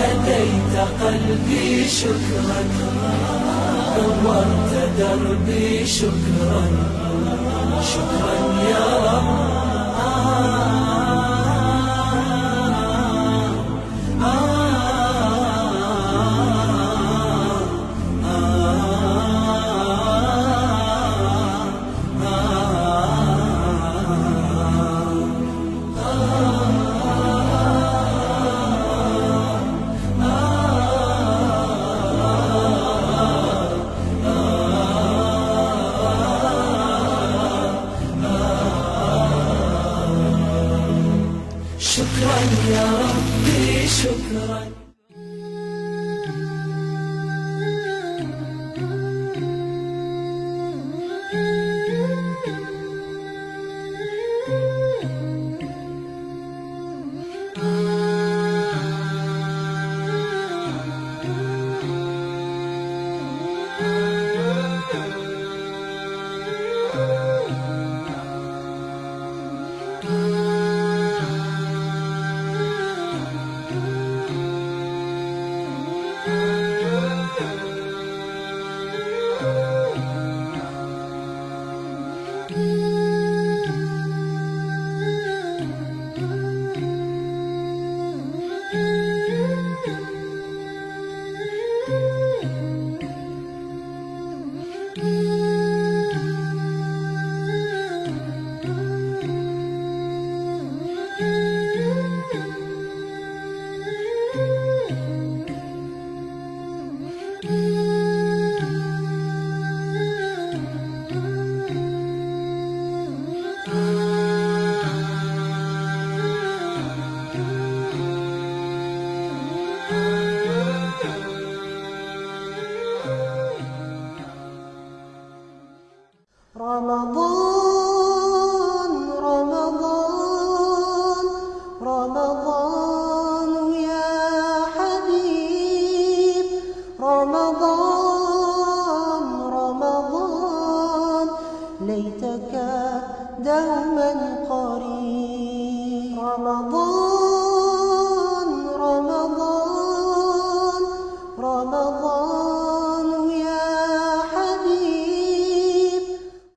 S8: هديت قلبي شكرا نورت دربي شكرا شكرا يا رب شكرا يا ربي شكرا
S1: رمضان رمضان رمضان يا حبيب رمضان رمضان ليتك دوما قريب رمضان